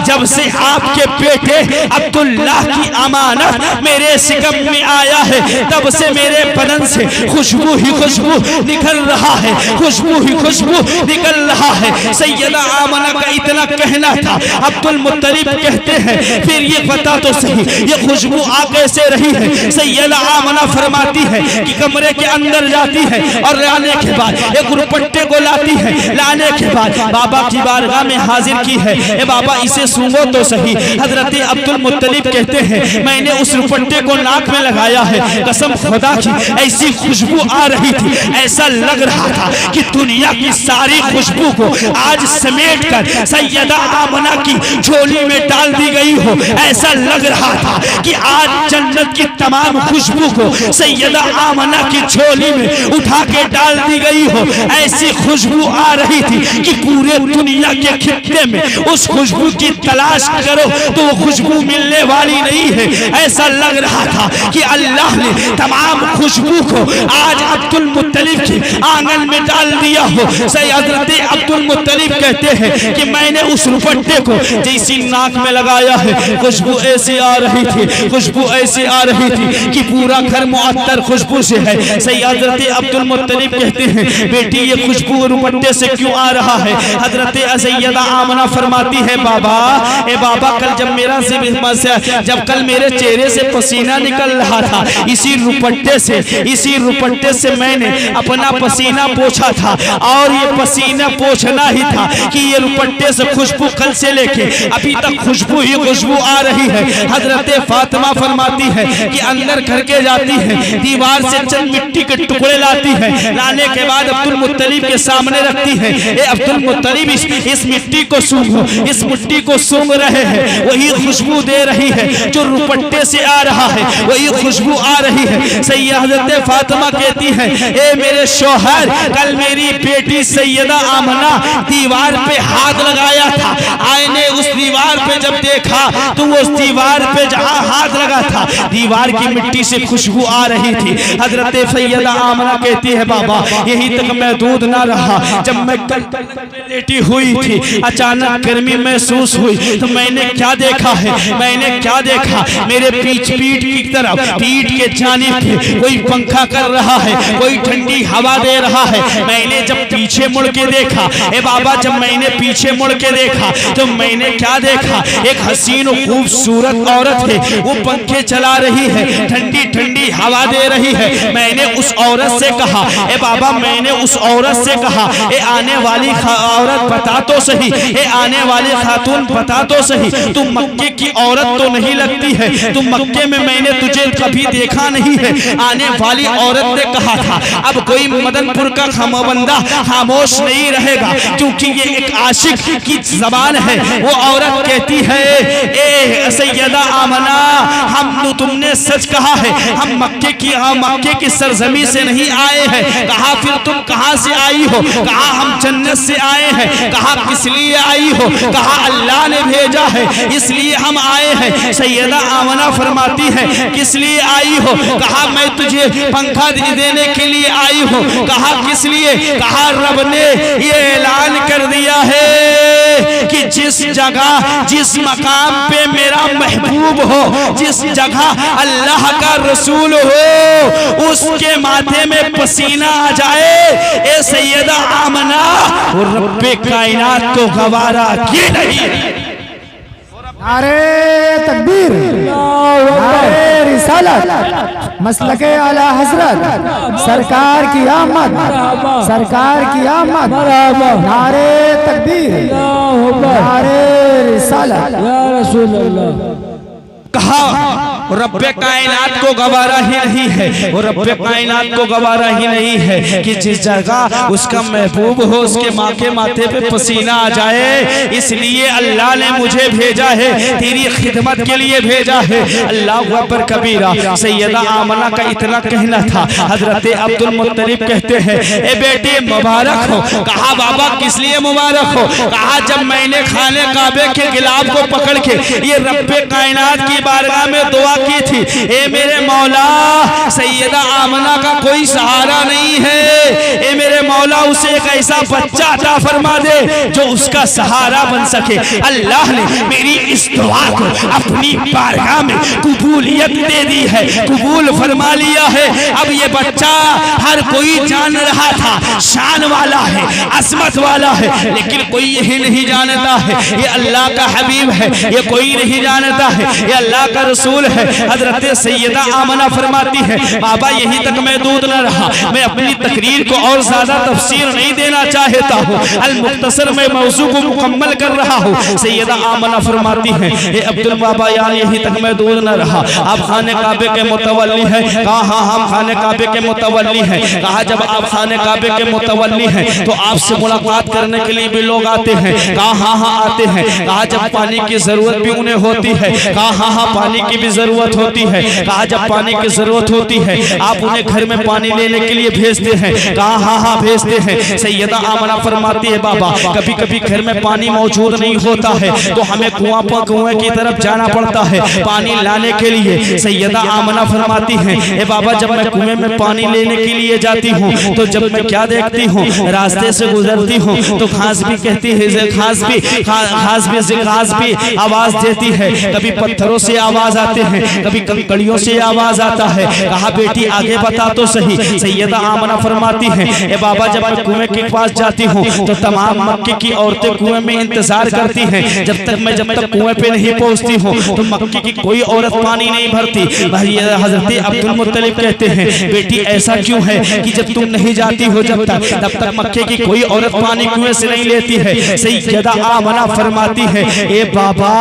जब से आपके बेटे अब्दुल्ला की अमानत मेरे सिकम में आया है, तब से मेरे बदन से खुशबू ही खुशबू निकल रहा है, खुशबू ही खुशबू निकल रहा है। सैयदा आमना का इतना कहना था। अब्दुल मुत्तलिब कहते हैं, फिर ये पता तो सही ये खुशबू आ कैसे रही है? सैयदा आमना फरमाती है कि कमरे के अंदर जाती है और लाने के बाद एक दुपट्टे को लाती है, लाने के बाद बाबा की बारगाह में हाजिर की है। ए बाबा इसे सूंघो तो सही। हजरत अब्दुल मुत्तलिब कहते हैं, मैंने उस दुपट्टे को नाक में लगाया है, कसम खुदा की ऐसी खुशबू आ रही थी, ऐसा लग रहा था कि दुनिया की सारी खुशबू को आज समेट कर सैयदा आमना की झोली में डाल दी गई हो। ऐसा लग रहा था कि आज जन्नत की तमाम खुशबू को सैयदा आमना की झोली में उठा के डाल दी गई हो। ऐसी खुशबू आ रही थी कि पूरे दुनिया के खित्ते में उस खुशबू की तलाश करो तो वो खुशबू मिलने वाली नहीं है। ऐसा लग रहा था कि अल्लाह ने तमाम खुशबू को आज अब्दुल मुत्तलिब के आंगन में डाल दिया हो। हज़रत अब्दुल मुत्तलिब कहते हैं कि मैंने उस दुपट्टे को जैसी नाक में लगाया है, खुशबू ऐसी आ रही थी, खुशबू ऐसी आ रही थी कि पूरा घर मुअत्तर खुशबू से है। हज़रत अब्दुल मुत्तलिब कहते हैं, बेटी ये खुशबू दुपट्टे से क्यों आ रहा है? हजरत सैयदा आमना फरमाती है, बाबा, ए बाबा, कल जब कल मेरे चेहरे से पसीना निकल रहा था, इसी दुपट्टे से मैंने अपना पसीना पोंछा था और ये पसीना पोंछना ही था कि ये दुपट्टे से खुशबू कल से लेके अभी तक खुशबू ही खुशबू आ रही है। हजरत फातिमा फरमाती है कि अंदर घर के जाती है, दीवार से चंद मिट्टी के टुकड़े लाती है, लाने के बाद अब्दुल मुत्तलिब के सामने रखती है। ए अब्दुल मुत्तलिब, इस मिट्टी को सूंघो, इस मिट्टी को सूंघ रहे हैं, वही खुशबू दे रही है जो दुपट्टे से आ रहा है, वही खुशबू आ रही है। सैयदा हजरत फातिमा कहती है, ए मेरे शौहर, कल मेरी मेरी बेटी सैयदा आमना दीवार पे हाथ लगाया था, आईने उस दीवार पे जब देखा तो उस दीवार पे जहां हाथ लगा था दीवार की मिट्टी से खुशबू आ रही थी। हजरत सैयदा आमना कहती है बाबा यही तक मैं दूध ना रहा, जब मैं कल लेटी हुई थी अचानक गर्मी महसूस हुई तो मैंने क्या देखा है, मैंने क्या देखा, मेरे पीठ की तरफ पीठ के जानिब पे कोई पंखा कर रहा है, कोई ठंडी हवा दे रहा है। मैंने जब पीछे मुड़ के देखा, ए बाबा जब मैंने पीछे मुड़ के देखा तो मैंने क्या देखा, एक हसीन खूबसूरत औरत है, वो पंखे चला रही है, ठंडी ठंडी हवा दे रही है। मैंने उस औरत से कहा, ए बाबा मैंने उस औरत से कहा, ए आने वाली औरत बता तो सही, ए आने वाली खातून बता तो सही, तू मक्के की औरत तो नहीं लगती है, तू मक्के में मैंने तुझे कभी देखा नहीं है। आने वाली औरत ने कहा था। अब कोई मदनपुर का खामबंदा खामोश नहीं रहेगा क्योंकि ये एक आशिक की जबान है। वो औरत कहती है, ए सैयदा आमना हम तुमने सच कहा है, हम मक्के की सरजमी से नहीं आए हैं। कहा फिर तुम कहां से आई हो? कहा हम जन्नत से आए हैं। कहा किस लिए आई हो? कहा अल्लाह ने भेजा है इसलिए हम आए हैं। सैयदा आमना फरमाती है किस लिए आई हो? कहा मैं तुझे पंखा देने के लिए आई हूँ। कहा किस लिए? कहा रब ने ये ऐलान कर दिया है कि जिस जगह जिस मकाम पे मेरा महबूब हो, जिस जगह अल्लाह का रसूल हो, उसके माथे में पसीना आ जाए, ए सैयदा आमना वो रब्बे कायनात को गवारा की नहीं। नारे तकबीर, नारे रिसालत, मसलके आला हजरत, सरकार की आमद, सरकार की आमद, नारे तकबीर, नारे रिसालत, या रसूल अल्लाह। कहा रब्बे कायनात को गवारा ही नहीं है, वो रब्बे कायनात को गवारा ही नहीं है कि जिस जगह उसका महबूब हो उसके माँ के माथे पे पसीना आ जाए। इसलिए अल्लाह ने मुझे भेजा है, तेरी खिदमत के लिए भेजा है। अल्लाह अकबर कबीरा। सैयदा आमना का इतना कहना था। हजरत अब्दुल मुत्तलिब कहते हैं, ए बेटी मुबारक हो। कहा बाबा किस लिए मुबारक हो? कहा जब मैंने खाने काबे के गिलाफ को पकड़ के ये रब्बे कायनात की बारगाह में दुआ की थी, ए मेरे मौला सैयदा आमना का कोई सहारा नहीं है, ए मेरे मौला उसे एक ऐसा बच्चा अता फरमा दे जो उसका सहारा बन सके। अल्लाह ने मेरी इस दुआ को अपनी बारगाह में कबूलियत दे दी है, कबूल फरमा लिया है। अब ये बच्चा हर कोई जान रहा था शान वाला है, असमत वाला है, लेकिन कोई यही नहीं जानता है ये अल्लाह का हबीब है, ये कोई नहीं जानता है ये अल्लाह का रसूल है। हजरत सैयदा आमना फरमाती है, बाबा यही तक मैं दूध न रहा, मैं अपनी तकरीर को और ज्यादा तफसीर नहीं देना चाहता हूँ, अल मुख्तसर में मौजू को मुकम्मल कर रहा हूँ। सैयदा आमना फरमाती है, ए अब्दुल बाबा यार यही तक मैं दूध न रहा, आप खाने काबे के मुतवल्ली हैं? कहा हाँ हम खाने काबे के मुतवल्ली हैं। कहा जब आप खाने काबे के मुतवल्ली हैं तो आपसे मुलाकात करने के लिए भी लोग आते हैं? कहा हाँ हाँ आते हैं। कहा जब पानी की जरूरत भी उन्हें होती है? कहा हाँ हाँ पानी की भी जरूरत होती है। कहा जब पानी की जरूरत होती है आप उन्हें घर में पानी लेने के लिए भेजते हैं? कहा हाँ हाँ भेजते हैं। सैयदा आमना फरमाती है, बाबा कभी कभी घर में पानी मौजूद नहीं होता है तो हमें कुएं की तरफ जाना पड़ता है पानी लाने के लिए। सैयदा आमना फरमाती है, ए बाबा जब मैं कुएं में पानी लेने के लिए जाती हूँ तो जब मैं क्या देखती हूँ, रास्ते से गुजरती हूँ तो घास भी कहती है, घास भी आवाज देती है, कभी पत्थरों से आवाज आते हैं, कभी कंकड़ियों से आवाज आता है। कहा बेटी आगे बता तो सही। सैयदा आमना फरमाती है, ए बाबा जब मैं कुएं के पास जाती हूँ तो तमाम मक्के की औरतें कुएं में इंतजार करती हैं, जब तक कुएं पे नहीं पहुँचती हूँ तो मक्के की कोई औरत पानी नहीं भरती। हजरत अब्दुल मुत्तलिब कहते हैं, बेटी ऐसा क्यों है कि जब तुम नहीं जाती हो तब तक मक्के की कोई औरत पानी कुएं से नहीं लेती है। सैयदा आमना फरमाती है, ए बाबा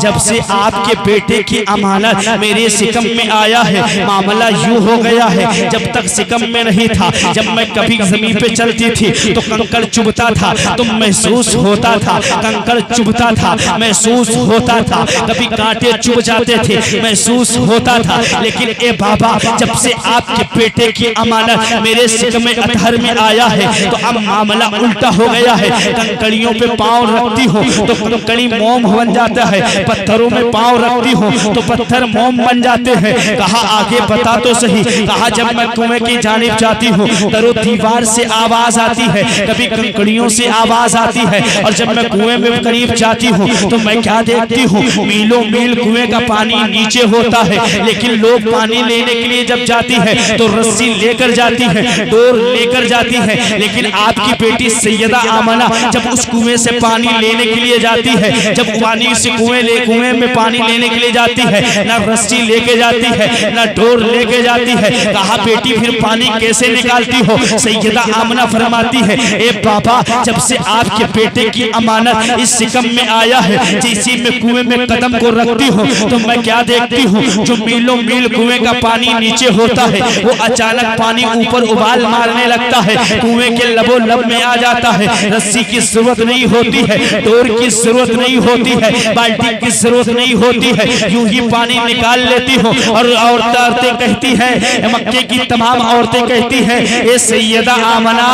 जब से आपके बेटे की अमानत मेरे सिकम में आया है मामला यूं हो गया है, जब तक सिकम में नहीं था, जब मैं कभी जमीन पे चलती थी तो कंकड़ चुभता था, तो महसूस होता था, कंकड़ चुभता था, महसूस होता था, कभी कांटे चुभ जाते थे, महसूस होता था। लेकिन ए बाबा, जब से आपके बेटे की अमानत मेरे सिकमे अतहर में आया है तो अब मामला उल्टा हो गया है। कंकड़ियों पे पांव रखती हो तो कंकड़ी मोम बन जाता है, पत्थरों में पांव रखती हो तो पत्थर मोम बन जाते हैं। कहा आगे बता तो सही। कहा जब मैं कुएं की जानिब जाती हूँ दरो दीवार से आवाज आती है, कभी कंकड़ियों से आवाज आती है, और जब मैं कुएं में करीब जाती हूँ तो मैं क्या देखती हूँ, मीलों मील कुएं का पानी नीचे होता है। लेकिन लोग पानी लेने के लिए जब जाती है तो रस्सी लेकर जाती है, डोर लेकर जाती है। लेकिन आपकी बेटी सैयदा आमना जब उस कुएं से पानी लेने के लिए जाती है, जब पानी से कुएं में पानी लेने के लिए जाती है, ना रस्सी लेके जाती है, ना डोर लेके जाती है। कहा बेटी फिर पानी कैसे निकालती हो? सैयदा आमना फरमाती है, ए बाबा, जब से आपके बेटे की अमानत इस सिकम में आया है, जैसे मैं कुएं में कदम को रखती हूँ तो मैं क्या देखती हूँ, जो मीलों मील कुएं का पानी नीचे होता है वो अचानक पानी ऊपर उबाल मारने लगता है, कुएं के लबो लब में आ जाता है। रस्सी की जरूरत नहीं होती है, डोर की जरूरत नहीं होती है, बाल्टी की जरूरत नहीं होती है, यूं ही पानी निकाल लेती हो। और औरतें कहती हैं, मक्के की तमाम औरतें कहती हैं, ये सैयदा आमना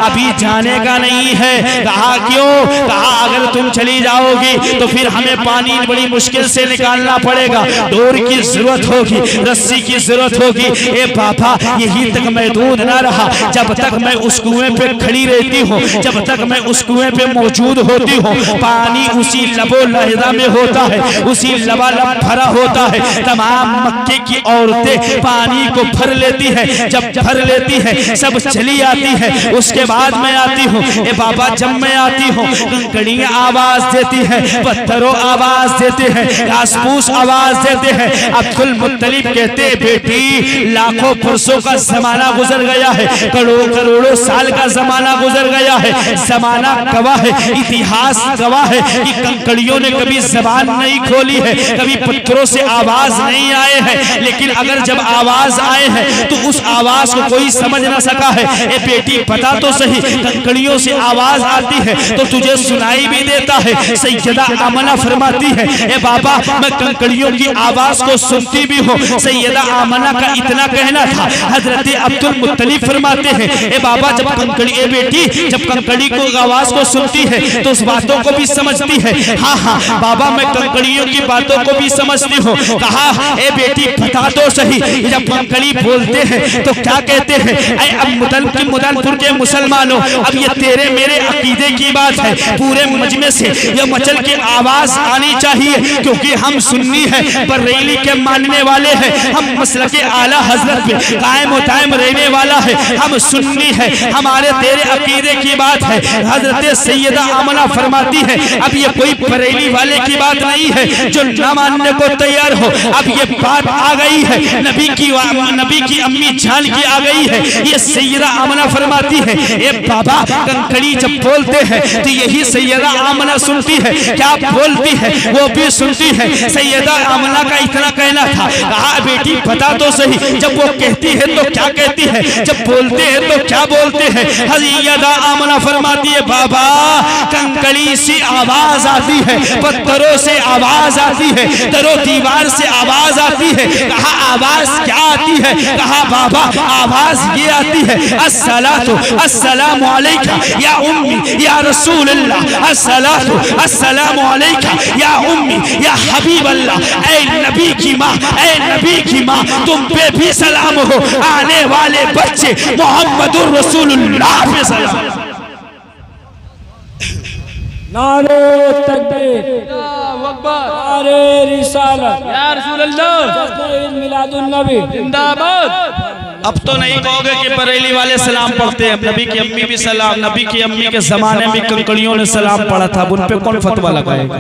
अभी जाने का नहीं है। कहा क्यों? कहा अगर तुम चली जाओगी तो फिर हमें पानी बड़ी मुश्किल से निकालना पड़ेगा, डोर की जरूरत होगी, रस्सी की जरूरत होगी। ए बाबा, यही तक महदूद ना रहा, जब तक मैं उस कुएं पे खड़ी रहती हूँ, जब तक मैं उस कुएं पे मौजूद होती हूँ, पानी उसी लबो लहदा में होता है, उसी लबालब भरा होता है। तमाम मक्के की औरतें पानी को भर लेती है, जब भर लेती है सब चली आती है। उसके बाद मैं आती हूँ। ए बाबा, जब मैं आती हूँ कंकड़ियां आवाज देती है, पत्थरों आवाज देते हैं, घास-फूस आवाज देते हैं। अब्दुल मुत्तलिब कहते, बेटी लाखों पुरुषों का जमाना गुजर गया है, करोड़ों साल का जमाना गुजर गया है, जमाना गवाह है, इतिहास गवाह है कि कंकड़ियों ने कभी जबान नहीं खोली है, कभी पत्थरों से आवाज नहीं आए हैं। लेकिन अगर जब आवाज आए हैं तो उस आवाज को कोई समझ ना सका है। ए बेटी, बता तो सही, कंकड़ियों से आवाज आती है तो तुझे सुनाई भी देता है? सैयदा आमना फरमाती है, ए बाबा, मैं कंकड़ियों की आवाज को सुनती भी हूँ। सैयदा आमना का इतना कहना था। हजरत अब्दुल मुत्तलिब फरमाते हैं, ए बाबा, जब कंकड़ी, ए बेटी, जब कंकड़ी को आवाज को सुनती है तो उस बातों को भी समझती है। हाँ हाँ बाबा, मैं कंकड़ियों की बातों को भी समझती हूँ। कहा, ए बेटी, बता तो सही, जब कंकड़ी बोलते हैं तो क्या कहते हैं? अब मुदनपुर के मुसलमानों, अब ये तेरे मेरे अकीदे की बात है, पूरे मजमे से ये मचल की आवाज आनी चाहिए, क्योंकि हम सुन्नी है, बरेली के मानने वाले हैं, हम मसलके आला हजरत पे कायम व दायम रहने वाला है, हम सुन्नी है, हमारे तेरे अकीदे की बात है। हजरत सैयदा आमना फरमाती है, अब ये कोई बरेली वाले की बात नहीं है जो न मानने को तैयार हो। अब ये बात आ गई है, नबी की अम्मी जान की आ गई है। ये सैयदा आमना फरमाती है, ए बाबा, कंकड़ी जब बोलते हैं तो यही सैयदा आमना सुनती है, क्या बोलती है वो भी सुनती है। सैयदा आमना का इतना कहना था। कहा, बेटी, बता तो सही, जब वो कहती है तो क्या कहती है, जब बोलते हैं तो क्या बोलते हैं? सैयदा आमना फरमाती है, बाबा, कंकड़ी से आवाज आती है, पत्थरों से आवाज आती है, दरो दीवार से आवाज आती है। कहा, आवाज क्या आती है? कहा, बाबा, आवाज ये आती है, अस्सलातु अस्सलामु अलैका या उम्मी या रसूल अल्लाह, अस्सलातु अस्सलामु अलैका या उम्मी या हबीब अल्लाह। ऐ नबी की माँ, ऐ नबी की माँ, तुम पे भी सलाम हो, आने वाले बच्चे मोहम्मदुर रसूलुल्लाह पे सलाम। नारे तकबीर, अल्लाहु अकबर, नारे रिसालत, या रसूल अल्लाह, जश्न मिलादुन नबी जिंदाबाद। अब तो नहीं कहोगे कि बरेली वाले सलाम पढ़ते हैं, नबी की अम्मी भी सलाम, नबी की अम्मी के जमाने में कंकड़ियों ने सलाम पढ़ा था, उन पे कौन फतवा लगाएगा?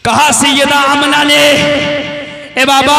कहा सैयदा आमना ने, ए बाबा,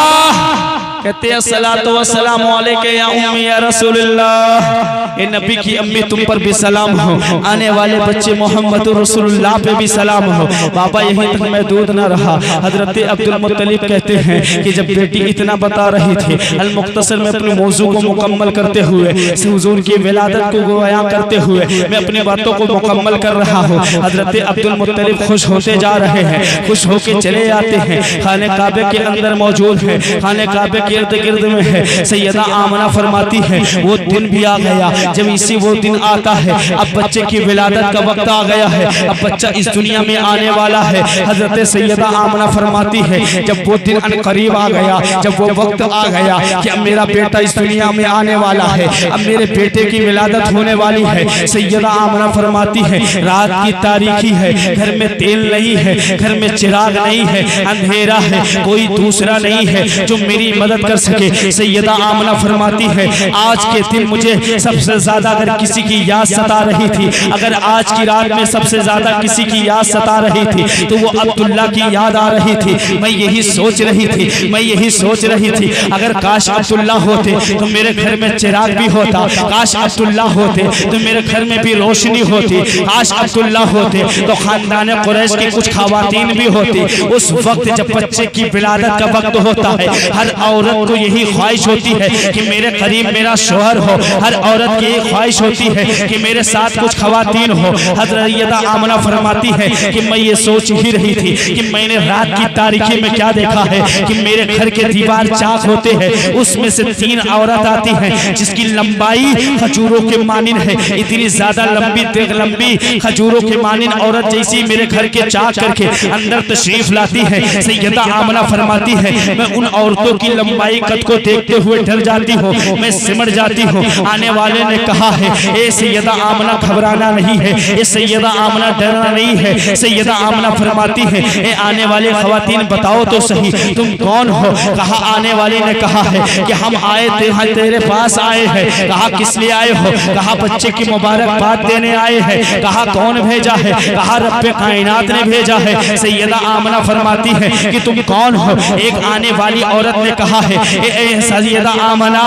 कहते हैं सलातो व सलाम अलैका या उम्मी या रसूलल्लाह, ए नबी की अम्मी तुम पर भी सलाम हो, आने वाले बच्चे मोहम्मद रसूलुल्लाह पे भी सलाम हो। बाबा यहीं तक महदूद न रहा, हजरत अब्दुल मुत्तलिब कहते हैं कि जब बेटी इतना बता रही थी, अल मुख्तसर में अपने मौजू को मुकम्मल करते हुए, हुजूर की विलादत को बयां करते हुए मैं अपनी बातों को मुकम्मल कर रहा हूँ। हजरत अब्दुल मुत्तलिब खुश होते जा रहे हैं, खुश होके चले आते हैं, खाने काबे के अंदर मौजूद है, खाने काबे के इर्द गिर्द में है। सैयदा आमना फरमाती है वो दिन भी आ गया जब इसी वो दिन आता है, अब बच्चे की विलादत का वक्त आ गया है, अब बच्चा इस दुनिया में आने वाला है। हजरत सैयदा आमना फरमाती है जब वो दिन करीब आ गया, जब वो वक्त आ गया कि अब मेरा बेटा इस दुनिया में आने वाला है, अब मेरे बेटे की विलादत होने वाली है। सैयदा आमना फरमाती है रात की तारीखी है, घर में तेल नहीं है, घर में चिराग नहीं है, अंधेरा है, कोई दूसरा नहीं है जो मेरी मदद कर सके। सैयदा आमना फरमाती है आज के दिन मुझे सबसे ज्यादा अगर किसी की याद सता रही थी, अगर आज की रात में सबसे ज्यादा किसी की याद सता रही थी तो वो अब्दुल्ला की याद आ रही थी। मैं यही सोच रही थी, मैं यही सोच रही थी अगर काश अब्दुल्ला होते तो मेरे घर में चिराग भी होता, काश अब्दुल्ला होते तो मेरे घर में भी रोशनी होती, काश अब्दुल्ला होते तो खानदान कुरैश की कुछ खवातीन भी होती। उस वक्त जब बच्चे की विलादत का वक्त होता है, हर औरत को यही ख्वाहिश होती है कि मेरे करीब मेरा शोहर हो, हर औरत की यही ख्वाहिश होती है कि मेरे साथ कुछ खवातीन हो। हजरत आमना फरमाती है कि मैं ये सोच ही रही थी कि मैंने रात की तारीखी में क्या देखा है कि मेरे घर के दीवार चाक होते हैं, उसमें से 3 औरत आती हैं जिसकी लंबाई खजूरों के मानिन है, इतनी ज्यादा लंबी खजूरों के मानिन औरत जैसी मेरे घर के चाक करके अंदर तशरीफ लाती है। सैयदा आमना फरमाती है मैं उन औरतों की लंबाई कद को देखते हुए डर जाती हूँ, मैं सिमट जाती हूँ। आने वाले ने कहा है ए सैयदा आमना घबराना नहीं है, ए सैयदा आमना डरना नहीं है। सैयदा आमना फरमाती है ए आने वाले खवातीन बताओ तो सही तुम कौन हो। कहा आने वाले ने कहा है कि हम आए थे तेरे पास आए हैं। कहा किस लिए आए हो। कहा बच्चे की मुबारकबाद देने आए हैं। कहा कौन भेजा है। कहा रब्बे कायनात ने भेजा है। सैयदा आमना फरमाती है कि तुम कौन हो। एक आने वाली औरत ने कहा है सैयदा आमना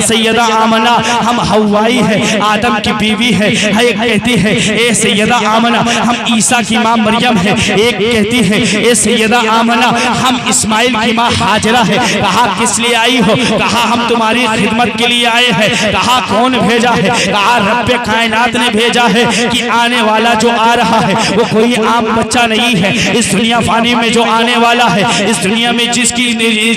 सैयदा आमना हम हवाई है, आदम की बीवी है। एक कहती है ए सैयदा आमना हम ईसा की माँ मरियम है। एक कहती है ए सैयदा आमना हम इस्माइल की माँ हाजरा है। कहा किस लिए आई हो। कहा हम तुम्हारी खिदमत के लिए आए हैं। कहा कौन भेजा है। कहा रब्बे कायनात ने भेजा है कि आने वाला जो आ रहा है वो कोई आम बच्चा नहीं है। इस दुनिया फानी में जो आने वाला है, इस दुनिया में जिसकी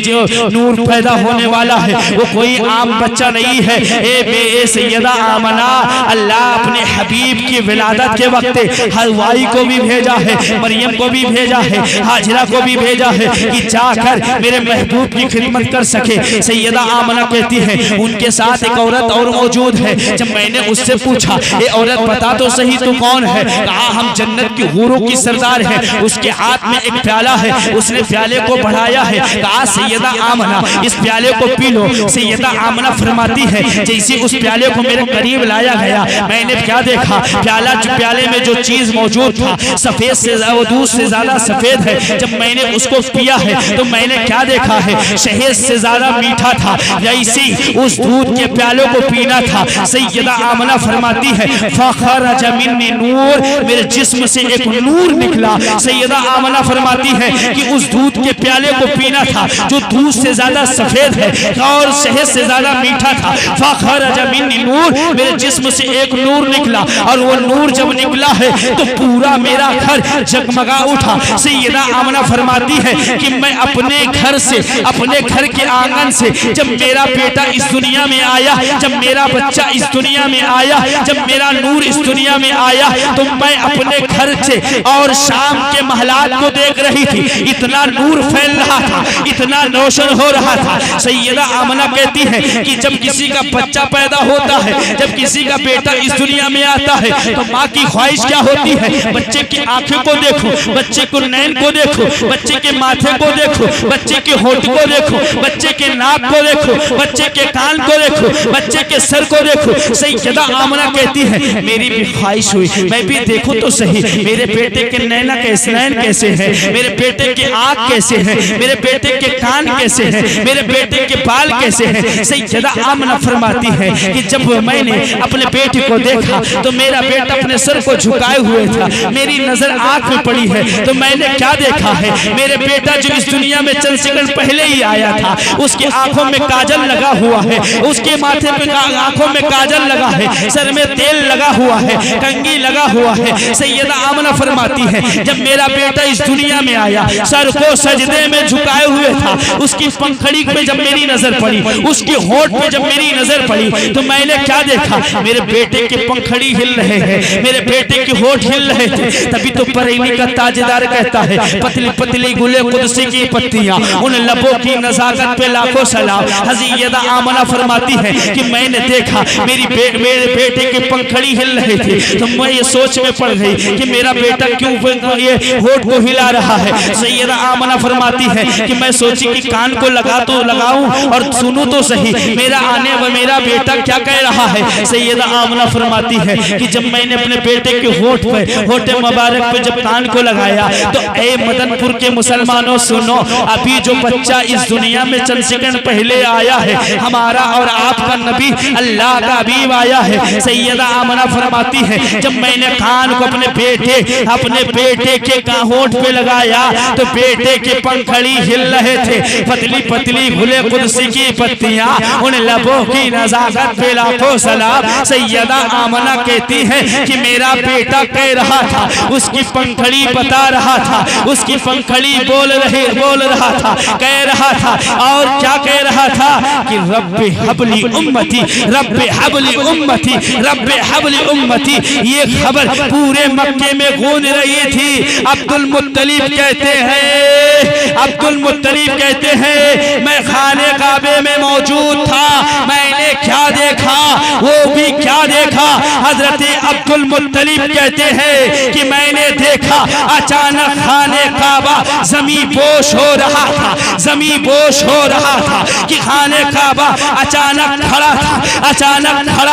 जो नूर पैदा होने वाला है वो कोई आम बच्चा नहीं है। ए सैयदा आमना अल्लाह अपने हबीब की विलादत के वक्त हलवाई को भी भेजा है, मरियम को भी भेजा है, हाजरा को भी भेजा है कि जाकर मेरे महबूब की खिदमत कर सके। सैयदा आमना कहती है उनके साथ एक औरत और मौजूद है। जब मैंने उससे पूछा ए औरत बता तो सही तू कौन है। कहा हम जन्नत की हूरों की सरदार है। उसके हाथ में एक प्याला है, उसने प्याले को बढ़ाया है। कहा सैयदा आमना इस प्याले को पी लो। सैयदा आमना फरमाती है जैसे उस प्याले को मेरे करीब लाया गया मैंने क्या देखा, प्याले में जो चीज मौजूद था सफेद से दूध से ज्यादा सफेद है। जब मैंने उसको पिया है तो मैंने क्या देखा है, शहद से ज्यादा मीठा था। जैसे उस दूध के प्याले को पीना था। सैयदा आमना फरमाती है फखरज मिन्नी नूर, मेरे जिस्म से एक नूर निकला। सैयदा आमना फरमाती है कि उस दूध के प्याले को पीना था जो दूध से ज्यादा सफेद है और शहद से ज्यादा मीठा था। फखरज मिन्नी नूर, मेरे जिस्म से एक नूर निकला और वो नूर जब निकला है तो पूरा मेरा घर जगमगा उठा। सैयदा आमना फरमाती है कि मैं अपने घर से, अपने घर के आंगन से जब मेरा बेटा इस दुनिया में आया, जब मेरा बच्चा इस दुनिया में आया, जब मेरा नूर इस दुनिया में आया तो मैं अपने घर से और शाम के महलात को देख रही थी। इतना नूर फैल रहा था, इतना रोशन हो रहा था। सैयदा आमना कहती है कि जब किसी का बच्चा पैदा होता है, जब किसी का बेटा इस दुनिया में आता है तो माँ की ख्वाहिश क्या होती है, बच्चे की आंखें को देखो, बच्चे को नैन को देखो, बच्चे के माथे को देखो, बच्चे के होठ को देखो, बच्चे के नाक को देखो, बच्चे के कान को देखो, बच्चे के सर को देखो। सैयदा आमना कहती है मेरी भी ख्वाहिश हुई मैं भी देखूं तो सही मेरे बेटे के नैन कैसे हैं, मेरे बेटे के आँख कैसे हैं, मेरे बेटे के कान कान कैसे हैं, मेरे बेटे के बाल कैसे हैं। सैयदा आमना फरमाती है कि जब मैंने अपने बेटे को देखा तो मेरा बेटा अपने सर को झुकाए हुए था, मेरी नजर आंख में पड़ी है तो मैंने क्या देखा है, मेरे बेटा जो इस दुनिया में चंद सेकंड पहले ही आया था, उसके आंखों में काजल लगा हुआ है, उसके माथे पे आंखों में काजल लगा है, सर में तेल लगा हुआ है, कंघी लगा हुआ है। सैयदा आमना फरमाती है जब मेरा बेटा इस दुनिया में आया, सर को सजदे में झुकाए हुए था, उसकी पंखड़ी पे जब मेरी नजर पड़ी, उसके होठ पे जब मेरी नजर पड़ी तो मैंने क्या देखा, मेरे बेटे के पंखड़ी हिल रहे हैं, मेरे बेटे के होठ हिल रहे थे। तभी तो बरेली का ताजदार कहता है पतली पतली गुले कुदसी की पत्तियां, उन लबों की नजाकत पे लाखों सलाम। सैयदा आमना फरमाती है कि मैंने देखा मेरे बेटे के पंखड़ी हिल रहे थे तो मैं ये सोच में पड़ गई कि मेरा बेटा क्यों ये होठ को हिला रहा है। सैयदा आमना फरमाती है कि मैं सोची कि कान को लगाऊं और सुनूं तो सही मेरा बेटा क्या कह रहा है। सैयदा आमना फरमाती है कि जब मैंने अपने बेटे के होठ मुबारक पे जब कान को लगाया तो ए मदनपुर के मुसलमानों सुनो, अभी जो बच्चा इस दुनिया में चंद सेकंड पहले आया है, हमारा और आपका नबी अल्लाह का हबीब आया है। सैयदा आमना फरमाती है जब मैंने कान को अपने बेटे के होठ पे लगाया तो बेटे के पंखड़ी हिल रहे थे, पतली पतली गुले कुदसी की पत्तियां, उन लबों की नजाकत पे लाखों सलाम। सैयदा आमना कहती है कि मेरा बेटा कह रहा था, उसकी पंखड़ी बता रहा था, उसकी पंखड़ी बोल रहा था, कह रहा था और क्या कह रहा था कि रब्बे हबली उम्मती, रब्बे हबली उम्मती, रब्बे हबली उम्मती। ये खबर पूरे मक्के में गूंज रही थी। अब्दुल मुत्तलिब कहते हैं मैं खाने काबे में मौजूद था, मैंने क्या देखा, वो भी क्या देखा। हजरत अब्दुल मुत्तलिब कहते हैं कि मैंने देखा अचानक खाने काबा जमीन बोश हो रहा था, जमीन बोश हो रहा था कि खाने काबा अचानक खड़ा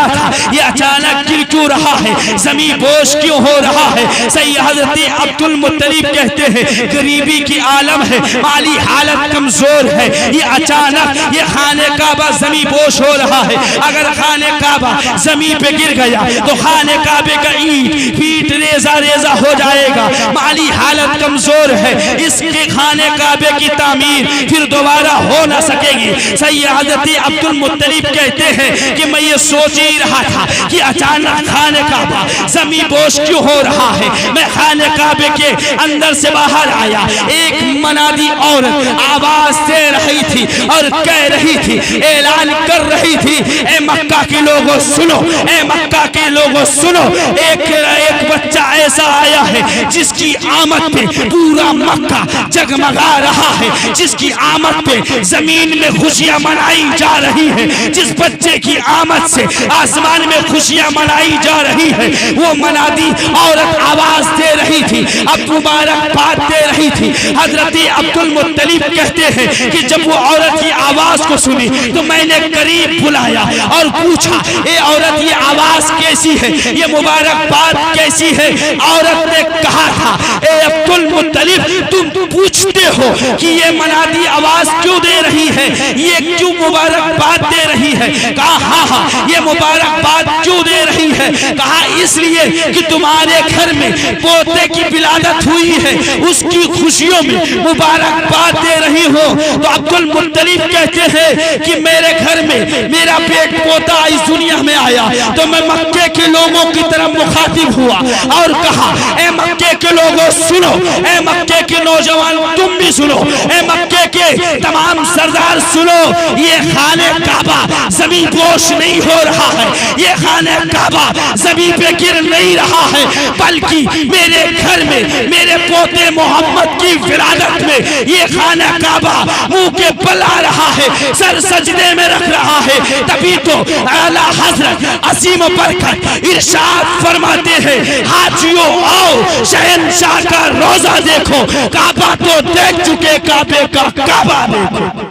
था, ये अचानक गिर क्यों रहा है, जमीन बोश क्यों हो रहा है। सैयद हजरत अब्दुल मुत्तलिब कहते हैं गरीबी की आलम है, माली हालत कमजोर है, ये अचानक ये खाने काबा जमीन बोश हो रहा है। अगर खाने काबा जमीन पे गिर गया तो खाने काबे का ईंट रेजा हो जाएगा, माली हालत कमजोर है, इसके खाने काबे की तामीर फिर दोबारा हो ना सकेगी। सैयद हजरत अब्दुल मुत्तलिब कहते हैं कि मैं ये सोच ही रहा था कि अचानक खाने काबा जमीन बोश क्यों हो रहा है। मैं खाने काबे के अंदर से बाहर आया, एक मनादी औरत आवाज दे रही थी और कह रही थी, ऐलान कर रही थी, ए मक्का के लोगों सुनो, ए मक्का के लोगों सुनो, एक बच्चा ऐसा आया है जिसकी आमद पे पूरा मक्का जगमगा रहा है, जिसकी आमद पे जमीन में खुशियां मनाई जा रही है, जिस बच्चे की आमद से आसमान में खुशियां मनाई जा रही है। वो मनादी औरत आवाज दे रही थी, अब मुबारकबाद दे रही थी। हजरत अब्दुल मुत्तलिब कहते हैं कि जब वो औरत की आवाज को सुनी तो मैंने करीब बुलाया और पूछा, ए औरत ये आवाज कैसी है, ये मुबारकबाद कैसी है। औरत ने कहा था, ए अब्दुल मुत्तलिब तुम पूछते हो कि ये मनादी आवाज क्यों दे रही है, ये क्यों मुबारकबाद दे रही है। कहा हाँ ये मुबारकबाद क्यों दे रही है। कहा इसलिए कि तुम्हारे घर में पोते की विलादत हुई है, उसकी खुशियों में मुबारकबाद दे रही हो। तो अब्दुल मुत्तलिब कहते हैं कि मेरे घर में मेरा पेट पोता इस दुनिया में आया तो मैं मक्के के लोगों की तरफ मुखातिब हुआ और कहा, ए मक्के के लोगों सुनो, ए मक्के के नौजवान तुम भी सुनो, ए मक्के के तमाम सरदार सुनो, ये खाने काबा जमीन बोश नहीं हो रहा है, ये खाने काबा जमीन पे गिर नहीं रहा है, बल्कि मेरे घर में मेरे पोते मोहम्मद की विलादत में ये खाना काबा मुंह के बल आ रहा है, सर सजदे में रख रहा है। तभी तो आला हजरत असीम बरकत इरशाद फरमाते हैं, हाजियों आओ शहंशाह का रोजा देखो, काबा तो देख चुके, काबे का काबा देखो।